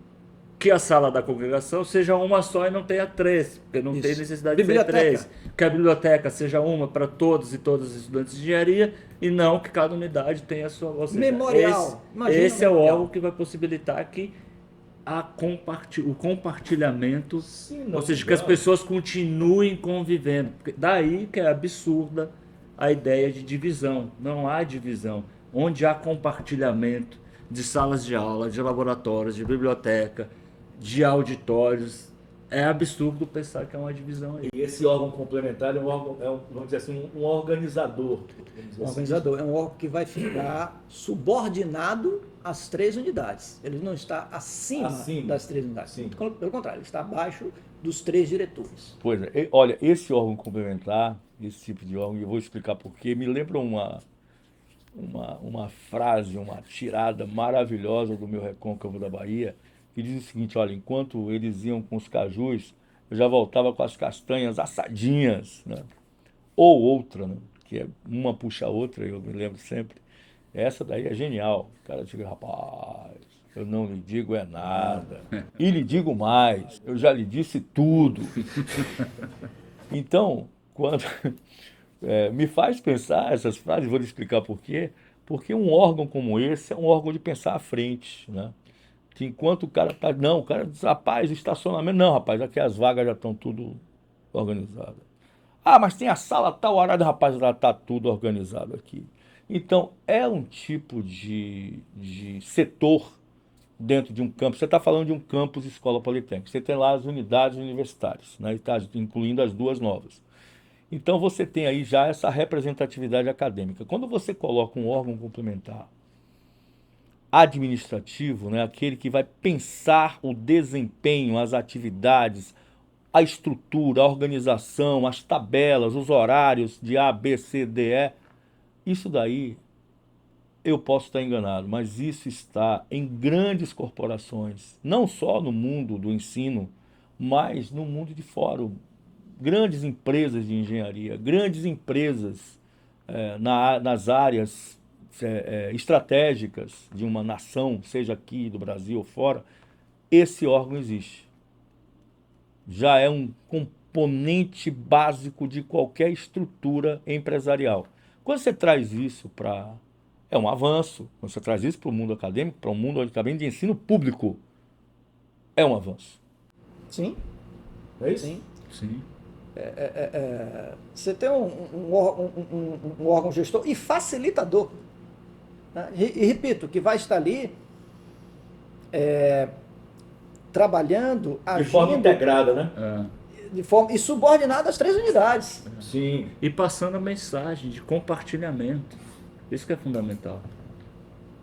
que a sala da congregação seja uma só e não tenha 3, porque não tem necessidade de ter 3. Que a biblioteca seja uma para todos e todas os estudantes de engenharia e não que cada unidade tenha a sua... Ou seja, memorial. Esse é o órgão que vai possibilitar que o compartilhamento, ou seja, que as pessoas continuem convivendo. Porque daí que é absurda a ideia de divisão. Não há divisão. Onde há compartilhamento de salas de aula, de laboratórios, de biblioteca, de auditórios, é absurdo pensar que é uma divisão aí. E esse órgão complementar é um órgão, vamos dizer assim, um organizador. Organizador é um órgão que vai ficar subordinado às 3 unidades. Ele não está acima das 3 unidades. Sim. Pelo contrário, ele está abaixo dos 3 diretores. Pois é. Olha, esse órgão complementar, esse tipo de órgão, eu vou explicar porquê, me lembra uma frase, uma tirada maravilhosa do meu Recôncavo da Bahia, que diz o seguinte: olha, enquanto eles iam com os cajus, eu já voltava com as castanhas assadinhas, né? Ou outra, né? que é uma puxa a outra, eu me lembro sempre. Essa daí é genial. O cara diz, rapaz, eu não lhe digo é nada. E lhe digo mais, eu já lhe disse tudo. Então, quando me faz pensar essas frases, vou lhe explicar por quê. Porque um órgão como esse é um órgão de pensar à frente, né? Que enquanto o cara tá. Não, o cara diz, rapaz, estacionamento. Não, rapaz, aqui as vagas já estão tudo organizadas. Ah, mas tem a sala tal horário, rapaz, já está tudo organizado aqui. Então, é um tipo de setor dentro de um campus. Você está falando de um campus escola politécnica. Você tem lá as unidades universitárias, né? Tá incluindo as duas novas. Então, você tem aí já essa representatividade acadêmica. Quando você coloca um órgão complementar administrativo, né, aquele que vai pensar o desempenho, as atividades, a estrutura, a organização, as tabelas, os horários de A, B, C, D, E, isso daí eu posso estar enganado, mas isso está em grandes corporações, não só no mundo do ensino, mas no mundo de fora. Grandes empresas de engenharia, grandes empresas nas áreas estratégicas de uma nação, seja aqui do Brasil ou fora, esse órgão existe. Já é um componente básico de qualquer estrutura empresarial. Quando você traz isso para... É um avanço. Quando você traz isso para o mundo acadêmico, para o mundo acadêmico de ensino público, é um avanço. Sim, É isso? sim. Sim. Você tem um órgão gestor e facilitador, né? E repito, que vai estar ali trabalhando, De forma agindo integrada, né? É. de forma e subordinado às 3 unidades. Sim. E passando a mensagem de compartilhamento. Isso que é fundamental.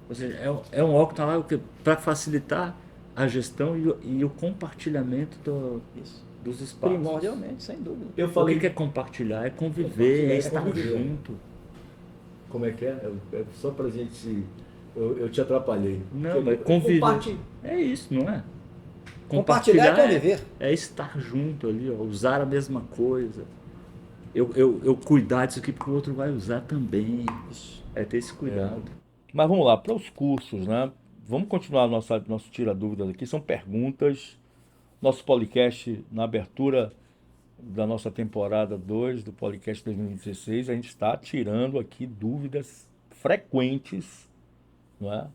Ou seja, é um órgão que está lá para facilitar a gestão e o compartilhamento Isso. dos espaços. Primordialmente, sem dúvida. Eu O falei que é compartilhar? É conviver, é estar junto. Como é que é? Só pra gente... Eu te atrapalhei. Não, mas conviver. Compartilhar. É isso, não é? Compartilhar é conviver. É estar junto ali, ó, usar a mesma coisa. Eu cuidar disso aqui porque o outro vai usar também. É ter esse cuidado. Mas vamos lá, para os cursos, né? Vamos continuar nosso tira dúvidas aqui. São perguntas. Nosso podcast, na abertura da nossa temporada 2 do podcast 2016, a gente está tirando aqui dúvidas frequentes, não é?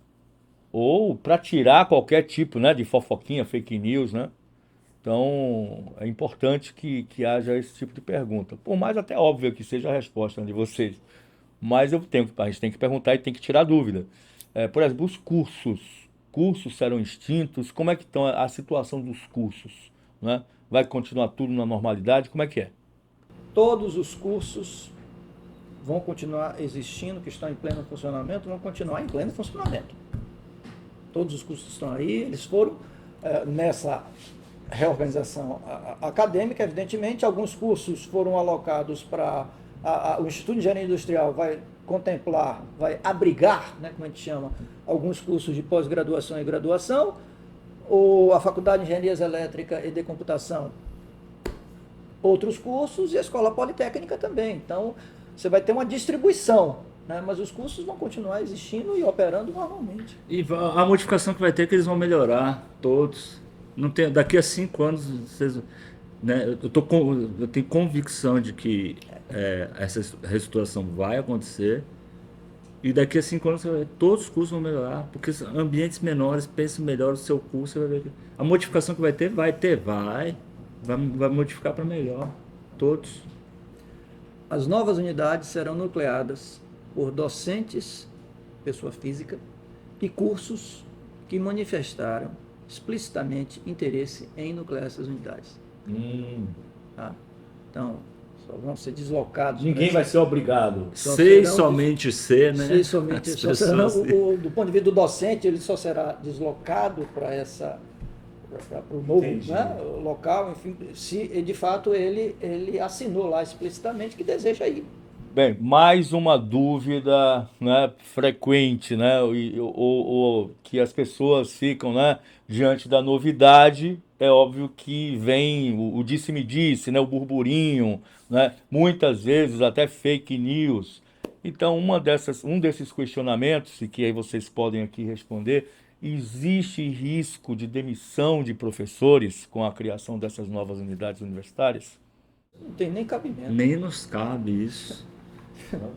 Ou para tirar qualquer tipo, né, de fofoquinha, fake news, né? Então, é importante que haja esse tipo de pergunta. Por mais até óbvio que seja a resposta de vocês. Mas a gente tem que perguntar e tem que tirar dúvida. Por exemplo, os cursos serão extintos? Como é que estão a situação dos cursos? Né? Vai continuar tudo na normalidade? Como é que é? Todos os cursos vão continuar existindo, que estão em pleno funcionamento, vão continuar em pleno funcionamento. Todos os cursos estão aí, eles foram nessa reorganização acadêmica, evidentemente, alguns cursos foram alocados para... O Instituto de Engenharia Industrial vai contemplar, vai abrigar, né, como a gente chama, alguns cursos de pós-graduação e graduação, ou a Faculdade de Engenharia Elétrica e de Computação, outros cursos, e a Escola Politécnica também. Então, você vai ter uma distribuição, né, mas os cursos vão continuar existindo e operando normalmente. E a modificação que vai ter é que eles vão melhorar todos. Não tem, daqui a 5 anos, vocês, né, eu tenho convicção de que essa reestruturação vai acontecer. E daqui a 5 anos todos os cursos vão melhorar, porque ambientes menores pensam melhor o seu curso. Você vai ver que a modificação que vai modificar para melhor. Todos. As novas unidades serão nucleadas por docentes, pessoa física, e cursos que manifestaram explicitamente interesse em nuclear essas unidades. Tá? Então, só vão ser deslocados. Ninguém vai ser obrigado. Sei somente ser, né? Sei somente ser. Do ponto de vista do docente, ele só será deslocado para o novo, né, local, enfim, se de fato ele assinou lá explicitamente que deseja ir. Bem, mais uma dúvida, né, frequente, né, ou que as pessoas ficam, né, diante da novidade. É óbvio que vem o disse-me-disse, né, o burburinho, né, muitas vezes até fake news. Então, um desses questionamentos, e que aí vocês podem aqui responder, existe risco de demissão de professores com a criação dessas novas unidades universitárias? Não tem nem cabimento. Nem nos cabe isso.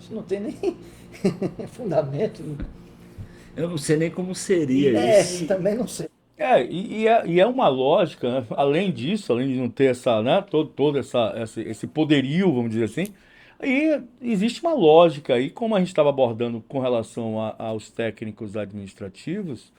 Isso não tem nem fundamento. Eu não sei nem como seria isso. Também não sei. E é uma lógica, né? Além disso, além de não ter essa, né, todo esse poderio, vamos dizer assim, e existe uma lógica aí, como a gente estava abordando com relação aos técnicos administrativos,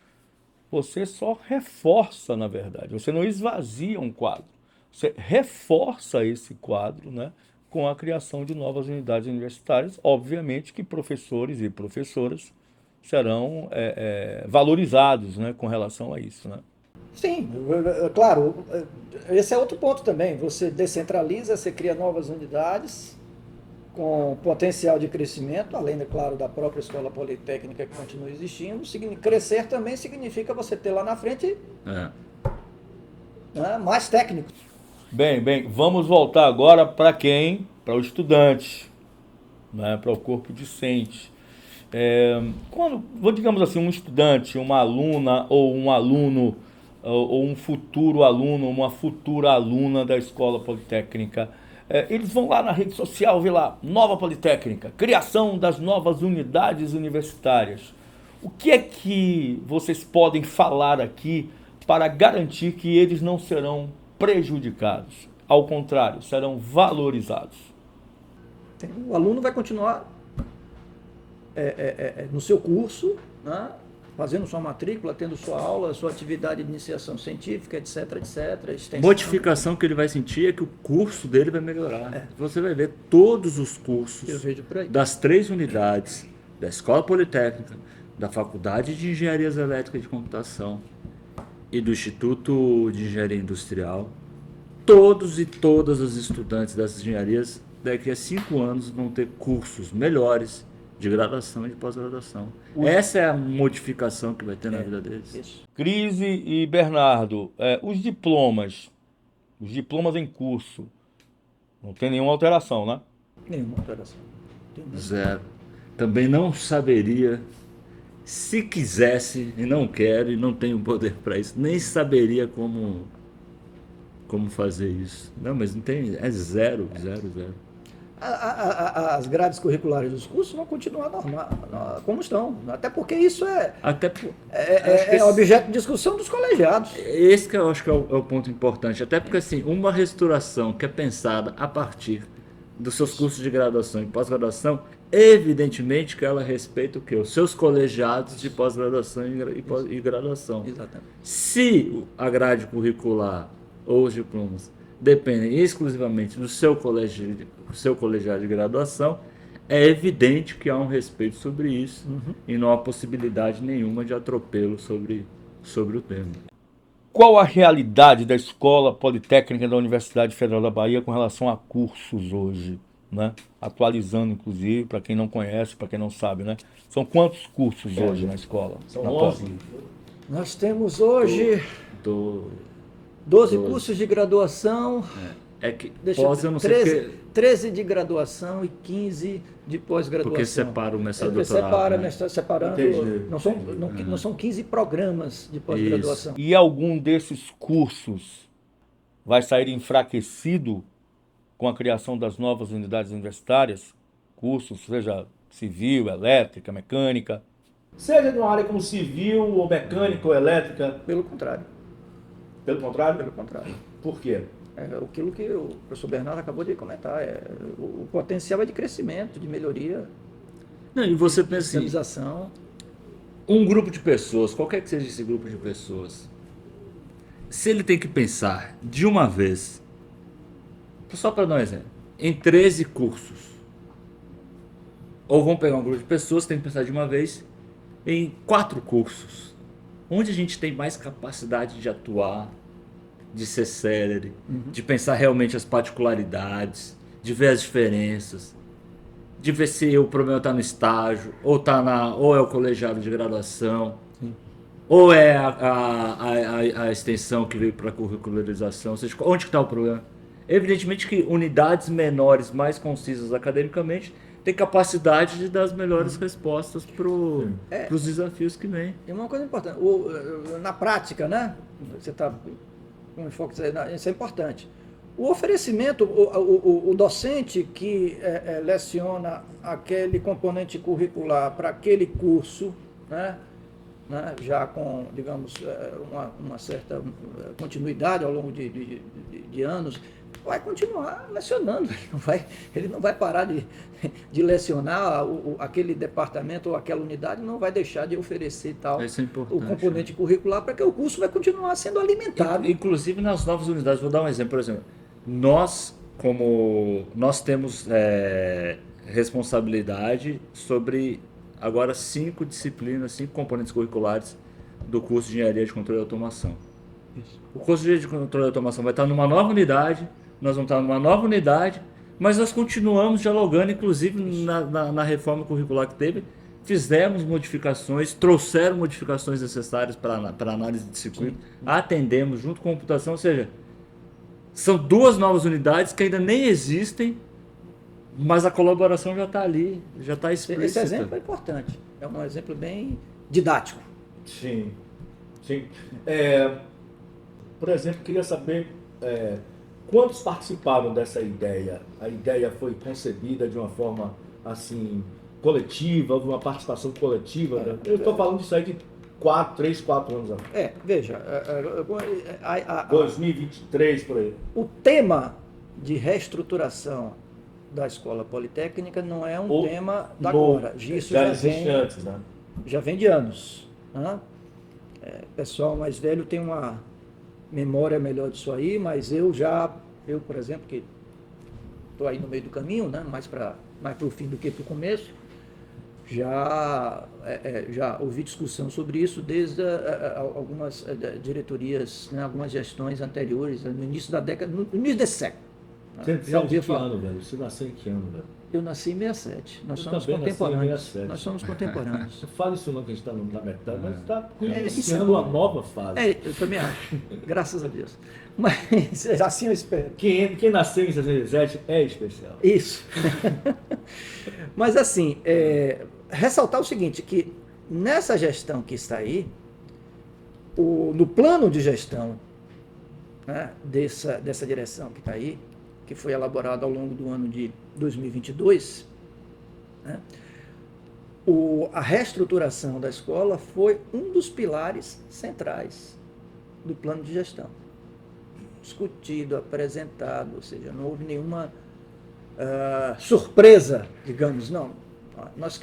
você só reforça, na verdade, você não esvazia um quadro, você reforça esse quadro, né, com a criação de novas unidades universitárias. Obviamente que professores e professoras serão valorizados, né, com relação a isso, né? Sim, claro, esse é outro ponto também. Você descentraliza, você cria novas unidades com potencial de crescimento, além, é claro, da própria escola politécnica que continua existindo. Crescer também significa você ter lá na frente né, mais técnicos. Bem, vamos voltar agora para quem? Para o estudante, né, para o corpo discente. Digamos assim, um estudante, uma aluna ou um aluno, ou um futuro aluno, uma futura aluna da escola politécnica, eles vão lá na rede social ver lá, Nova Politécnica, criação das novas unidades universitárias. O que é que vocês podem falar aqui para garantir que eles não serão prejudicados? Ao contrário, serão valorizados. O aluno vai continuar no seu curso, né, fazendo sua matrícula, tendo sua aula, sua atividade de iniciação científica, etc, etc. Extensão. Modificação que ele vai sentir é que o curso dele vai melhorar. Você vai ver todos os cursos das 3 unidades, da Escola Politécnica, da Faculdade de Engenharias Elétricas e de Computação e do Instituto de Engenharia Industrial. Todos e todas os estudantes dessas engenharias, daqui a 5 anos, vão ter cursos melhores de graduação e de pós-graduação. Essa é a modificação que vai ter na vida deles. Isso. Crise e Bernardo, os diplomas em curso, não tem nenhuma alteração, né? Nenhuma alteração. Zero. Também não saberia, se quisesse, e não quero, e não tenho poder para isso, nem saberia como fazer isso. Não, mas não tem, é zero. As grades curriculares dos cursos vão continuar como estão, até porque isso é objeto de discussão dos colegiados. Esse que eu acho que é o ponto importante, até porque assim, uma reestruturação que é pensada a partir dos seus cursos de graduação e pós-graduação, evidentemente que ela respeita o quê? Os seus colegiados de pós-graduação e graduação. Exatamente. Se a grade curricular ou os diplomas dependem exclusivamente do seu colegiado de graduação, é evidente que há um respeito sobre isso e não há possibilidade nenhuma de atropelo sobre o tema. Qual a realidade da Escola Politécnica da Universidade Federal da Bahia com relação a cursos hoje, né? Atualizando, inclusive, para quem não conhece, para quem não sabe, né? São quantos cursos hoje na escola? São na 11. Nós temos hoje 12 cursos de graduação. É que pós eu não sei 13 de graduação e 15 de pós-graduação. Porque separa o mestrado e doutorado. Separando. Não são 15 programas de pós-graduação. E algum desses cursos vai sair enfraquecido com a criação das novas unidades universitárias? Cursos, seja civil, elétrica, mecânica? Seja de uma área como civil, ou mecânica, ou elétrica? Pelo contrário. Pelo contrário? Pelo contrário. Por quê? Aquilo que o professor Bernardo acabou de comentar, o potencial é de crescimento, de melhoria, Não, e você de pensa assim, especialização. um grupo de pessoas, qualquer que seja esse grupo de pessoas, se ele tem que pensar de uma vez, só para dar um exemplo, em 13 cursos, ou vão pegar um grupo de pessoas, tem que pensar de uma vez em 4 cursos, onde a gente tem mais capacidade de atuar, de ser célere, de pensar realmente as particularidades, de ver as diferenças, de ver se o problema está no estágio, ou é o colegiado de graduação, ou é a extensão que veio para a curricularização, ou seja, onde está o problema? Evidentemente que unidades menores, mais concisas academicamente, têm capacidade de dar as melhores respostas para os desafios que vêm. E uma coisa importante, na prática, né? Você está com enfoque, isso é importante. O oferecimento, o docente que leciona aquele componente curricular para aquele curso, né? Já com, digamos, uma certa continuidade ao longo de anos, vai continuar lecionando. Ele não vai parar de lecionar aquele departamento ou aquela unidade, não vai deixar de oferecer o componente curricular para que o curso vai continuar sendo alimentado. Inclusive nas novas unidades, vou dar um exemplo, por exemplo, nós temos responsabilidade sobre agora 5 disciplinas, 5 componentes curriculares do curso de Engenharia de Controle e Automação. Isso. O curso de Engenharia de Controle e Automação vai estar numa nova unidade, nós vamos estar numa nova unidade, mas nós continuamos dialogando, inclusive na reforma curricular que teve, fizemos modificações, trouxeram modificações necessárias para análise de disciplina, atendemos junto com a computação, ou seja, são 2 novas unidades que ainda nem existem, mas a colaboração já está ali, já está explícita. Esse exemplo é importante, é um exemplo bem didático. Sim, sim. Por exemplo, queria saber quantos participaram dessa ideia? A ideia foi concebida de uma forma assim coletiva, houve uma participação coletiva? Eu estou falando disso aí de 3, 4 anos atrás. Veja, 2023 por aí. O tema de reestruturação da Escola Politécnica não é um tema da agora. Isso já existe antes, né? Já vem de anos. Né? Pessoal mais velho tem uma memória melhor disso aí, mas eu, por exemplo, que estou aí no meio do caminho, né? mais para o fim do que para o começo, já ouvi discussão sobre isso desde algumas diretorias, né? Algumas gestões anteriores, no início da década, no início desse século. Você ouvia falar? Que ano, velho? Você nasceu em que ano, velho? Eu nasci em 67. Nós somos contemporâneos. Nós somos contemporâneos. Não fala isso não, que a gente está na metade, mas está iniciando uma nova fase. Eu também acho. Graças a Deus. Mas assim eu espero. Quem nasceu em 67 é especial. Isso. Mas assim, ressaltar o seguinte, que nessa gestão que está aí, no plano de gestão, né, dessa direção que está aí, que foi elaborado ao longo do ano de 2022, né, a reestruturação da escola foi um dos pilares centrais do plano de gestão. Discutido, apresentado, ou seja, não houve nenhuma surpresa, digamos, não. Nós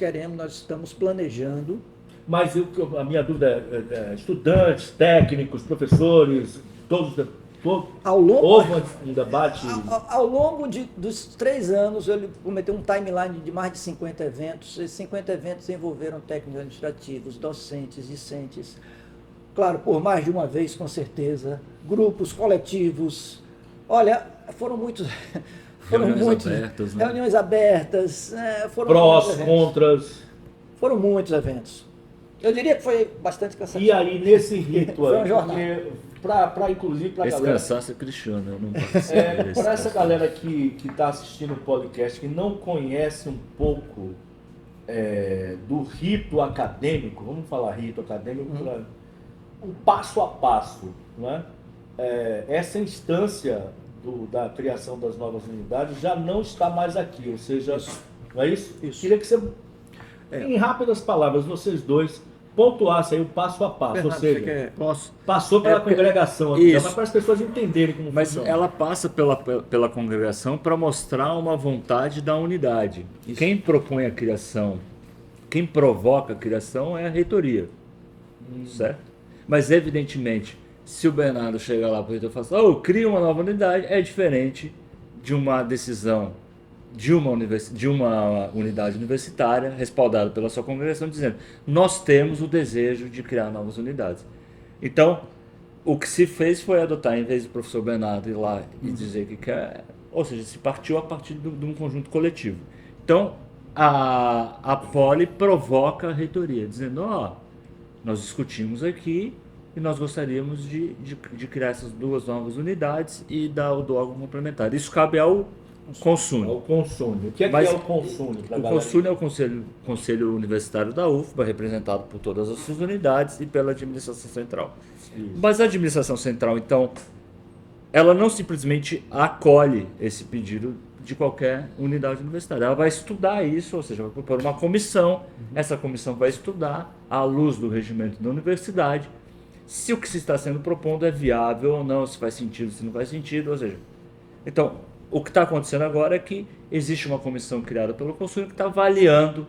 estamos planejando. Mas a minha dúvida é estudantes, técnicos, professores, todos houve um debate? Ao longo dos 3 anos, ele cometeu um timeline de mais de 50 eventos. Esses 50 eventos envolveram técnicos administrativos, docentes, discentes. Claro, por mais de uma vez, com certeza. Grupos, coletivos. Olha, foram muitos... Abertas, né? Reuniões abertas. Prós, contras. Foram muitos eventos. Eu diria que foi bastante cansativo. E aí, nesse rito foi aí, um jornal. Inclusive para a galera... Esse cansaço é Cristiano, eu não participo para essa galera que está assistindo o podcast, que não conhece um pouco do rito acadêmico, vamos falar rito acadêmico, um passo a passo, né? Essa instância da criação das novas unidades já não está mais aqui, ou seja, não é isso? Isso. Queria que você, em rápidas palavras, vocês dois, pontuasse aí o passo a passo, Bernardo, ou seja, posso? passou pela congregação aqui, isso. mas para as pessoas entenderem como Mas funciona. ela passa pela congregação para mostrar uma vontade da unidade. Isso. Quem propõe a criação, quem provoca a criação é a reitoria, certo? Mas evidentemente, se o Bernardo chegar lá para o reitor e falar assim, cria uma nova unidade, é diferente de uma decisão de uma unidade universitária, respaldada pela sua congregação, dizendo, nós temos o desejo de criar novas unidades. Então, o que se fez foi adotar, em vez do professor Bernardo ir lá e dizer que quer, ou seja, se partiu a partir de um conjunto coletivo. Então, a Poli provoca a reitoria, dizendo, nós discutimos aqui e nós gostaríamos de criar essas 2 novas unidades e dar do órgão complementar. Isso cabe ao Consune. O Consune. O que é, Mas que é o Consune? O Consune é o Conselho Universitário da UFBA, representado por todas as suas unidades e pela administração central. Isso. Mas a administração central, então, ela não simplesmente acolhe esse pedido de qualquer unidade universitária. Ela vai estudar isso, ou seja, vai propor uma comissão. Essa comissão vai estudar, à luz do regimento da universidade, se o que se está sendo propondo é viável ou não, se faz sentido, se não faz sentido, ou seja... Então, o que está acontecendo agora é que existe uma comissão criada pelo Consune que está avaliando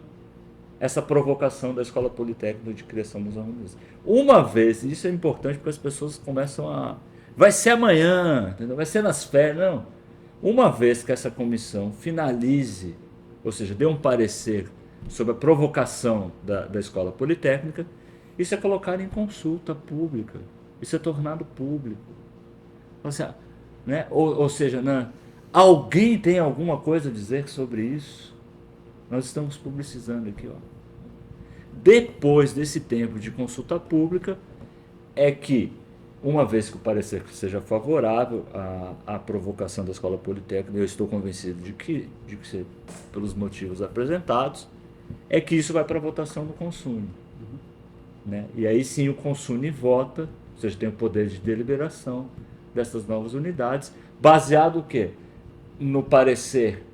essa provocação da Escola Politécnica de criação dos alunos. Uma vez, isso é importante porque as pessoas começam a... Vai ser amanhã, entendeu? Vai ser nas férias, não. Uma vez que essa comissão finalize, ou seja, dê um parecer sobre a provocação da Escola Politécnica, isso é colocado em consulta pública, isso é tornado público. Ou seja, né? Ou seja, né? Alguém tem alguma coisa a dizer sobre isso? Nós estamos publicizando aqui. Depois desse tempo de consulta pública, é que, uma vez que o parecer seja favorável à provocação da Escola Politécnica, eu estou convencido de que pelos motivos apresentados, é que isso vai para a votação do Consune. Né? E aí sim o Consune vota, ou seja, tem o poder de deliberação dessas novas unidades, baseado o quê? No parecer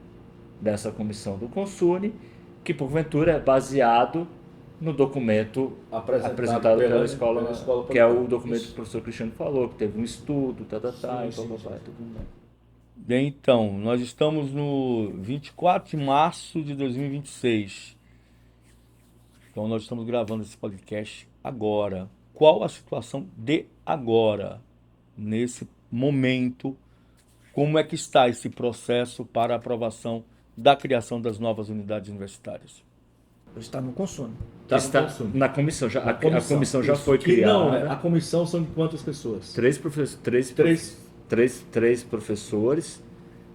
dessa comissão do Consune, que porventura é baseado no documento apresentado pela escola, que é o documento que o professor Cristiano falou, que teve um estudo, tudo Bem, então, nós estamos no 24 de março de 2026. Então, nós estamos gravando esse podcast agora. Qual a situação de agora, nesse momento? Como é que está esse processo para a aprovação da criação das novas unidades universitárias? Está no Consune. Está na comissão. A comissão já foi criada. Não, a comissão são de quantas pessoas? Três professores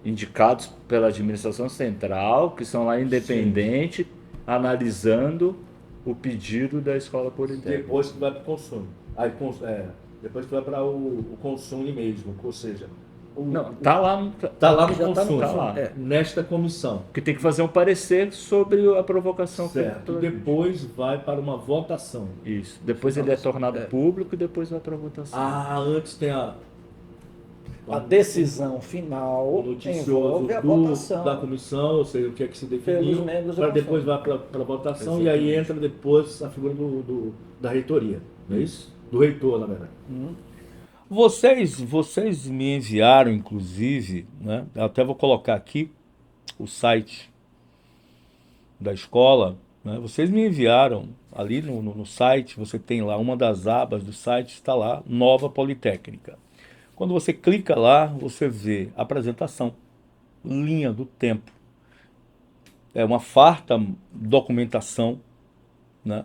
indicados pela administração central, que são lá independentes, analisando o pedido da Escola Politécnica. Depois que vai para o Consune. Depois que vai para o Consune mesmo, ou seja... Está lá no Consune, nesta comissão. Que tem que fazer um parecer sobre a provocação. Certo. Depois vai para uma votação. Isso. Depois ele é tornado público e depois vai para a votação. Antes tem a decisão final envolve a votação da comissão, ou seja, o que é que se definiu, para depois vai para a votação. Exatamente. E aí entra depois a figura da reitoria, não é isso? Do reitor, na verdade. Vocês me enviaram, inclusive, né? Eu até vou colocar aqui o site da escola, né? Vocês me enviaram ali no site, você tem lá uma das abas do site, está lá, Nova Politécnica. Quando você clica lá, você vê apresentação, linha do tempo, é uma farta documentação, né?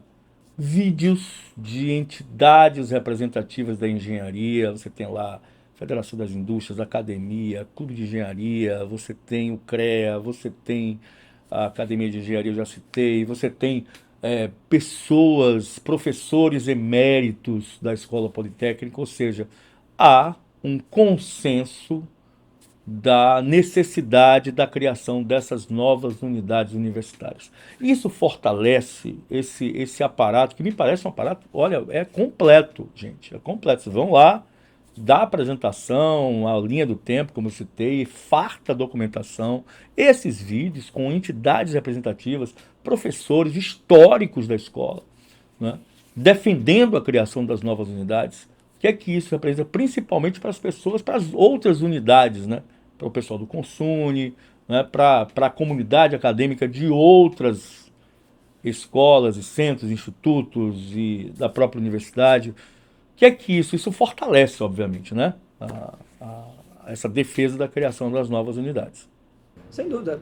Vídeos de entidades representativas da engenharia, você tem lá Federação das Indústrias, Academia, Clube de Engenharia, você tem o CREA, você tem a Academia de Engenharia, eu já citei, você tem pessoas, professores eméritos da Escola Politécnica, ou seja, há um consenso da necessidade da criação dessas novas unidades universitárias. Isso fortalece esse aparato, que me parece um aparato, olha, é completo, gente, é completo. Vocês vão lá, dá a apresentação, a linha do tempo, como eu citei, farta documentação, esses vídeos com entidades representativas, professores históricos da escola, né, defendendo a criação das novas unidades. O que é que isso representa? Principalmente para as pessoas, para as outras unidades, né? Para o pessoal do Consune, né? Para a comunidade acadêmica de outras escolas e centros, institutos e da própria universidade. O que é que isso? Isso fortalece, obviamente, né? Essa defesa da criação das novas unidades. Sem dúvida.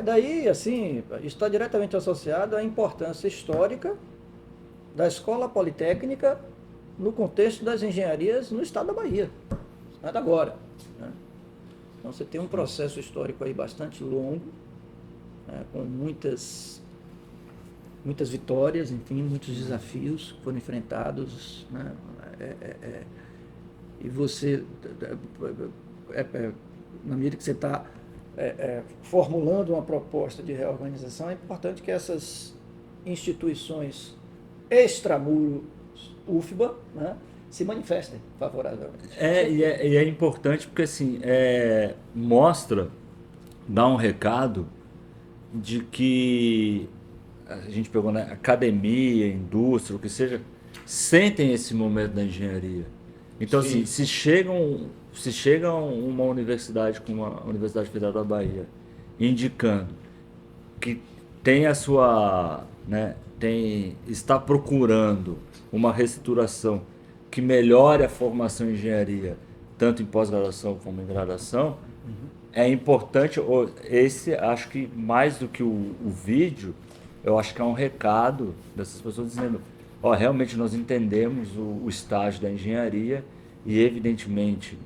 Daí, assim, está diretamente associado à importância histórica da Escola Politécnica no contexto das engenharias no estado da Bahia. Não é da agora, né? Então você tem um processo histórico aí bastante longo, né, com muitas vitórias, enfim, muitos desafios que foram enfrentados, né, e você, na medida que você está formulando uma proposta de reorganização, é importante que essas instituições extramuros UFBA, né, se manifestem favoravelmente. E é importante porque assim, mostra, dá um recado de que a gente pegou na academia, indústria, o que seja, sentem esse momento da engenharia. Então, Sim. assim, se chega uma universidade como a Universidade Federal da Bahia, indicando que tem a sua, né, está procurando uma reestruturação que melhore a formação em engenharia, tanto em pós-graduação como em graduação, é importante, acho que mais do que o vídeo, eu acho que é um recado dessas pessoas dizendo, realmente nós entendemos o estágio da engenharia e, evidentemente,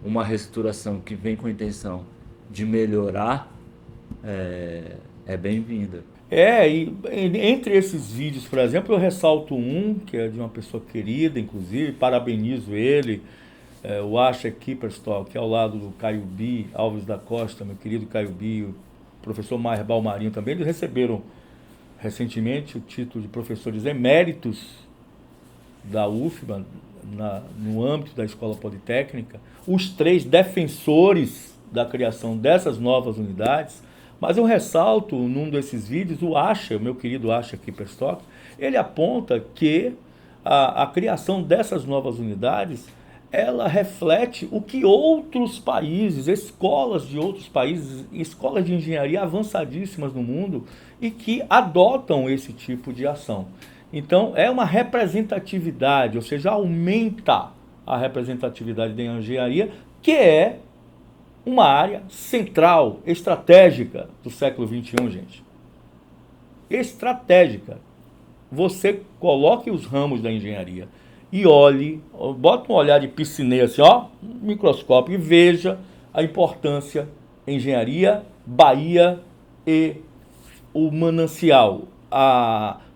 uma reestruturação que vem com a intenção de melhorar é bem-vinda. E entre esses vídeos, por exemplo, eu ressalto um, que é de uma pessoa querida, inclusive, parabenizo ele, o Asha Kipperstock, que é ao lado do Caio Bi, Alves da Costa, meu querido Caio Bi, o professor Mairbal Marinho também, eles receberam recentemente o título de professores eméritos da UFBA, no âmbito da Escola Politécnica, os 3 defensores da criação dessas novas unidades. Mas eu ressalto num desses vídeos o Asha, o meu querido Asha Kipperstock, ele aponta que a criação dessas novas unidades, ela reflete o que outros países, escolas de outros países, escolas de engenharia avançadíssimas no mundo, e que adotam esse tipo de ação. Então, é uma representatividade, ou seja, aumenta a representatividade da engenharia, que é uma área central, estratégica do século XXI, gente. Estratégica. Você coloque os ramos da engenharia e olhe, bota um olhar de piscineiro assim, microscópio, e veja a importância engenharia, Bahia e o manancial,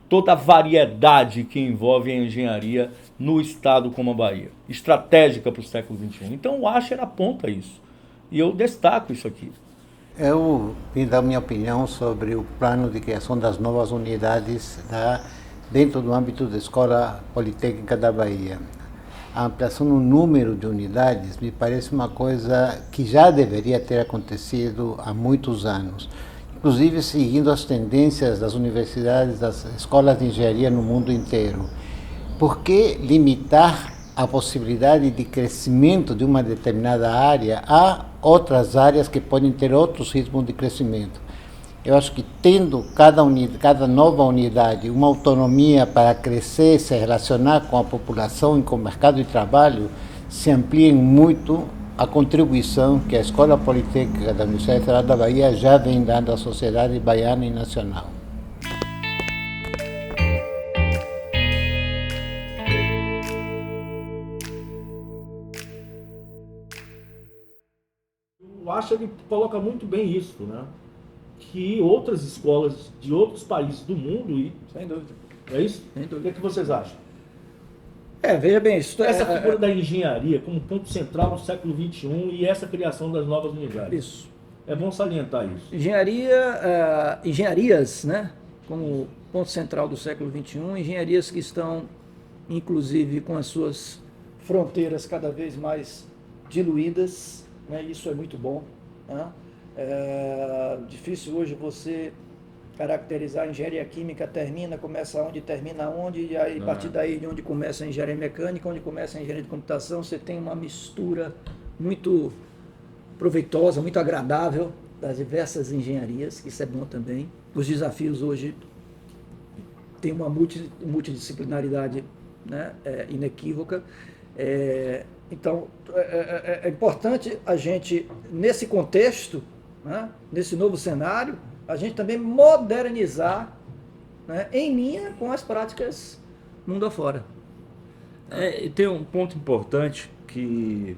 toda a variedade que envolve a engenharia no estado como a Bahia, estratégica para o século XXI. Então o Asher aponta isso, e eu destaco isso aqui. Eu vim dar minha opinião sobre o plano de criação das novas unidades dentro do âmbito da Escola Politécnica da Bahia. A ampliação no número de unidades me parece uma coisa que já deveria ter acontecido há muitos anos, inclusive seguindo as tendências das universidades, das escolas de engenharia no mundo inteiro. Por que limitar a possibilidade de crescimento de uma determinada área a outras áreas que podem ter outros ritmos de crescimento? Eu acho que tendo cada nova unidade uma autonomia para crescer, se relacionar com a população e com o mercado de trabalho, se amplia muito a contribuição que a Escola Politécnica da Universidade Federal da Bahia já vem dando à sociedade baiana e nacional. Eu acho que ele coloca muito bem isso, né? Que outras escolas de outros países do mundo, Sem dúvida. é isso? Sem O dúvida. que vocês acham? Veja bem, isso Essa figura da engenharia como ponto central do século XXI e essa criação das novas unidades. Isso. É bom salientar isso. Engenharias, né, como ponto central do século XXI, engenharias que estão, inclusive, com as suas fronteiras cada vez mais diluídas, né, isso é muito bom. Né? É difícil hoje você caracterizar a engenharia química, começa onde, termina onde, e aí, a partir daí de onde começa a engenharia mecânica, onde começa a engenharia de computação, você tem uma mistura muito proveitosa, muito agradável das diversas engenharias, que isso é bom também. Os desafios hoje têm uma multidisciplinaridade, né, inequívoca. Então, é importante a gente, nesse contexto, né, nesse novo cenário, a gente também modernizar, né, em linha com as práticas mundo afora. E tem um ponto importante que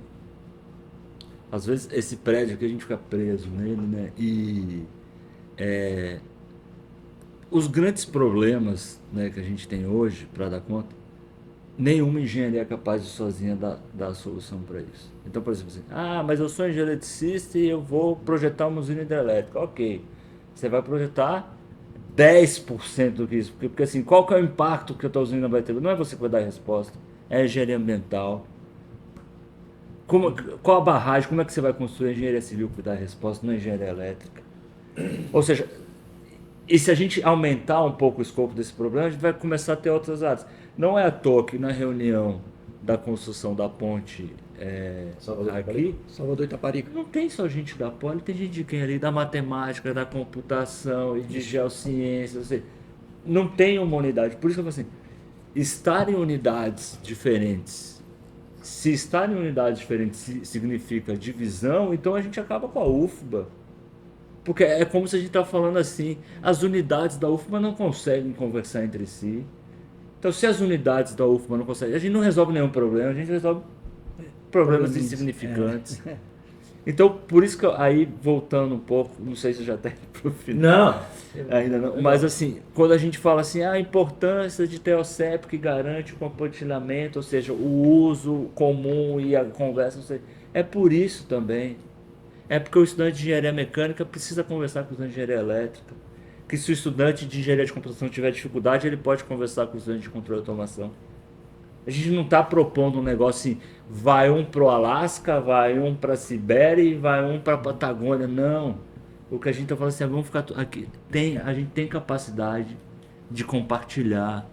às vezes esse prédio aqui a gente fica preso nele, né? E os grandes problemas, né, que a gente tem hoje para dar conta, nenhuma engenharia é capaz de sozinha dar a solução para isso. Então, por exemplo, assim, mas eu sou engenheiro eletricista e eu vou projetar uma usina hidrelétrica. Ok, você vai projetar 10% do que isso, porque assim, qual que é o impacto que a tua usina vai ter? Não é você que vai dar a resposta, é a engenharia ambiental. Qual a barragem, como é que você vai construir a engenharia civil que vai dar a resposta, não a engenharia elétrica? Ou seja, e se a gente aumentar um pouco o escopo desse problema, a gente vai começar a ter outras áreas. Não é à toa que na reunião da construção da ponte Salvador aqui, Salvador Itaparica. não tem só gente da Poli, tem gente de quem ali, da matemática, da computação e de geociências. Ou seja, não tem uma unidade. Por isso que eu falo assim, estar em unidades diferentes. Se estar em unidades diferentes significa divisão, então a gente acaba com a UFBA. Porque é como se a gente está falando assim, as unidades da UFBA não conseguem conversar entre si. Então, se as unidades da UFBA não conseguem, a gente não resolve nenhum problema, a gente resolve problemas insignificantes. Então, por isso que aí, voltando um pouco, não sei se já está indo para o final. Não. Ainda não. Mas assim, quando a gente fala assim, a importância de ter o CEP que garante o compartilhamento, ou seja, o uso comum e a conversa, não sei, é por isso também. É porque o estudante de engenharia mecânica precisa conversar com o estudante de engenharia elétrica. Que se o estudante de engenharia de computação tiver dificuldade, ele pode conversar com o estudante de controle de automação. A gente não está propondo um negócio assim, vai um para o Alasca, vai um para a Sibéria e vai um para a Patagônia. Não. O que a gente está falando assim, vamos ficar aqui. A gente tem capacidade de compartilhar,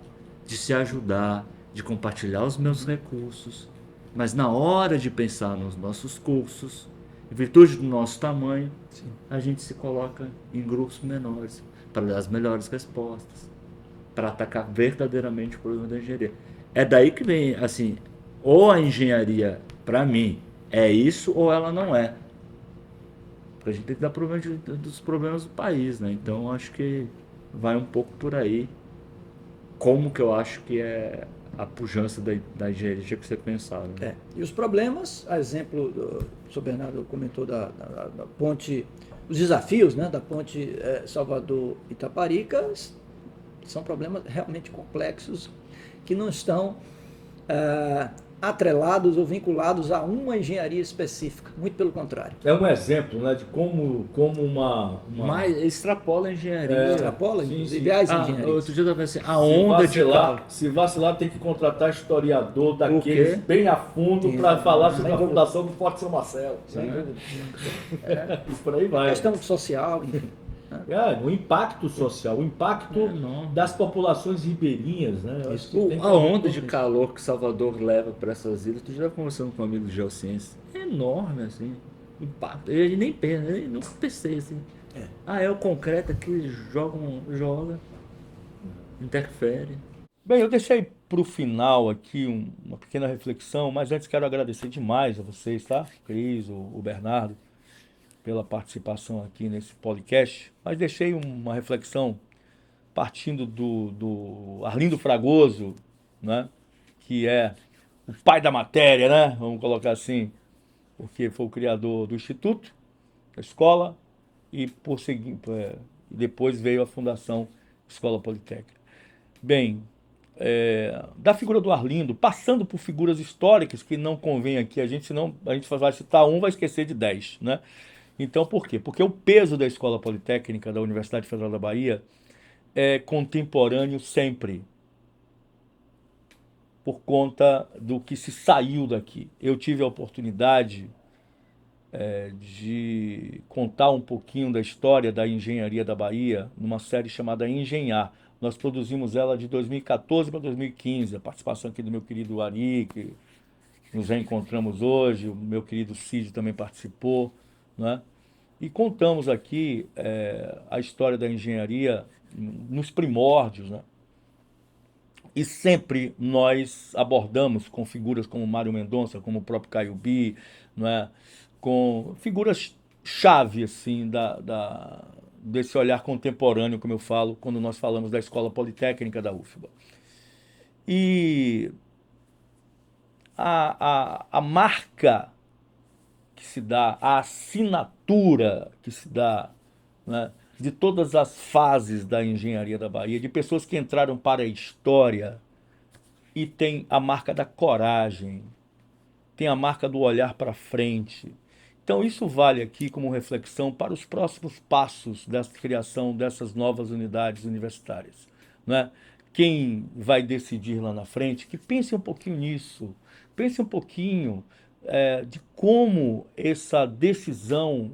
de se ajudar, de compartilhar os meus recursos. Mas na hora de pensar nos nossos cursos, em virtude do nosso tamanho, a gente se coloca em grupos menores para dar as melhores respostas, para atacar verdadeiramente o problema da engenharia. É daí que vem, assim, ou a engenharia, para mim, é isso ou ela não é. Porque a gente tem que dar problema dos problemas do país, né? Então, acho que vai um pouco por aí. Como que eu acho que é a pujança da engenharia que você pensar, né? E os problemas, a exemplo, o professor Bernardo comentou da ponte, os desafios, né, da ponte Salvador-Itaparica, são problemas realmente complexos que não estão atrelados ou vinculados a uma engenharia específica, muito pelo contrário. É um exemplo, né, de como uma... Mas extrapola a engenharia. Extrapola, sim, inclusive, sim. as engenharias. Outro dia eu estava assim, a onda de carro. Se vacilar, tem que contratar historiador quê? daqueles bem a fundo para falar sobre a fundação do Forte São Marcelo. E por aí vai. Questão social, enfim. O impacto social, o impacto das populações ribeirinhas, né? Eu acho que tem que A onda de calor que Salvador leva para essas ilhas, tu já estava conversando com um amigo de geociência, é enorme, assim, o impacto. Ele nem pensa, ele não pensei assim. É o concreto aqui, joga, interfere. Bem, eu deixei para o final aqui uma pequena reflexão, mas antes quero agradecer demais a vocês, tá? Cris, o Bernardo, pela participação aqui nesse podcast, mas deixei uma reflexão partindo do Arlindo Fragoso, né? Que é o pai da matéria, né? Vamos colocar assim, porque foi o criador do Instituto, da escola, e depois veio a Fundação Escola Politécnica. Bem, da figura do Arlindo, passando por figuras históricas que não convém aqui a gente, senão a gente vai citar um, vai esquecer de 10, né? Então, por quê? Porque o peso da Escola Politécnica da Universidade Federal da Bahia é contemporâneo sempre, por conta do que se saiu daqui. Eu tive a oportunidade de contar um pouquinho da história da engenharia da Bahia numa série chamada Engenhar. Nós produzimos ela de 2014 para 2015, a participação aqui do meu querido Ari, que nos reencontramos hoje, o meu querido Cid também participou, né? E contamos aqui a história da engenharia nos primórdios, né? E sempre nós abordamos com figuras como Mário Mendonça, como o próprio Caio Bi, né? Com figuras-chave assim, desse olhar contemporâneo, como eu falo, quando nós falamos da Escola Politécnica da UFBA. E a marca que se dá, a assinatura que se dá, né, de todas as fases da engenharia da Bahia, de pessoas que entraram para a história e tem a marca da coragem, tem a marca do olhar para frente. Então isso vale aqui como reflexão para os próximos passos da criação dessas novas unidades universitárias, não é? Quem vai decidir lá na frente, que pense um pouquinho nisso, pense um pouquinho de como essa decisão,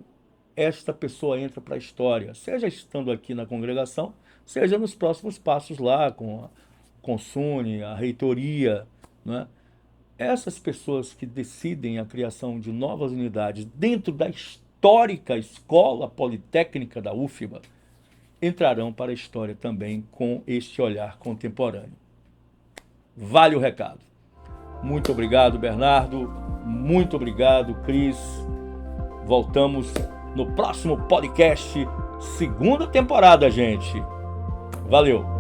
esta pessoa entra para a história, seja estando aqui na congregação, seja nos próximos passos lá com a Consune, a reitoria, não é? Essas pessoas que decidem a criação de novas unidades dentro da histórica Escola Politécnica da UFBA entrarão para a história também com este olhar contemporâneo. Vale o recado. Muito obrigado, Bernardo. Muito obrigado, Cris. Voltamos no próximo podcast, segunda temporada, gente. Valeu!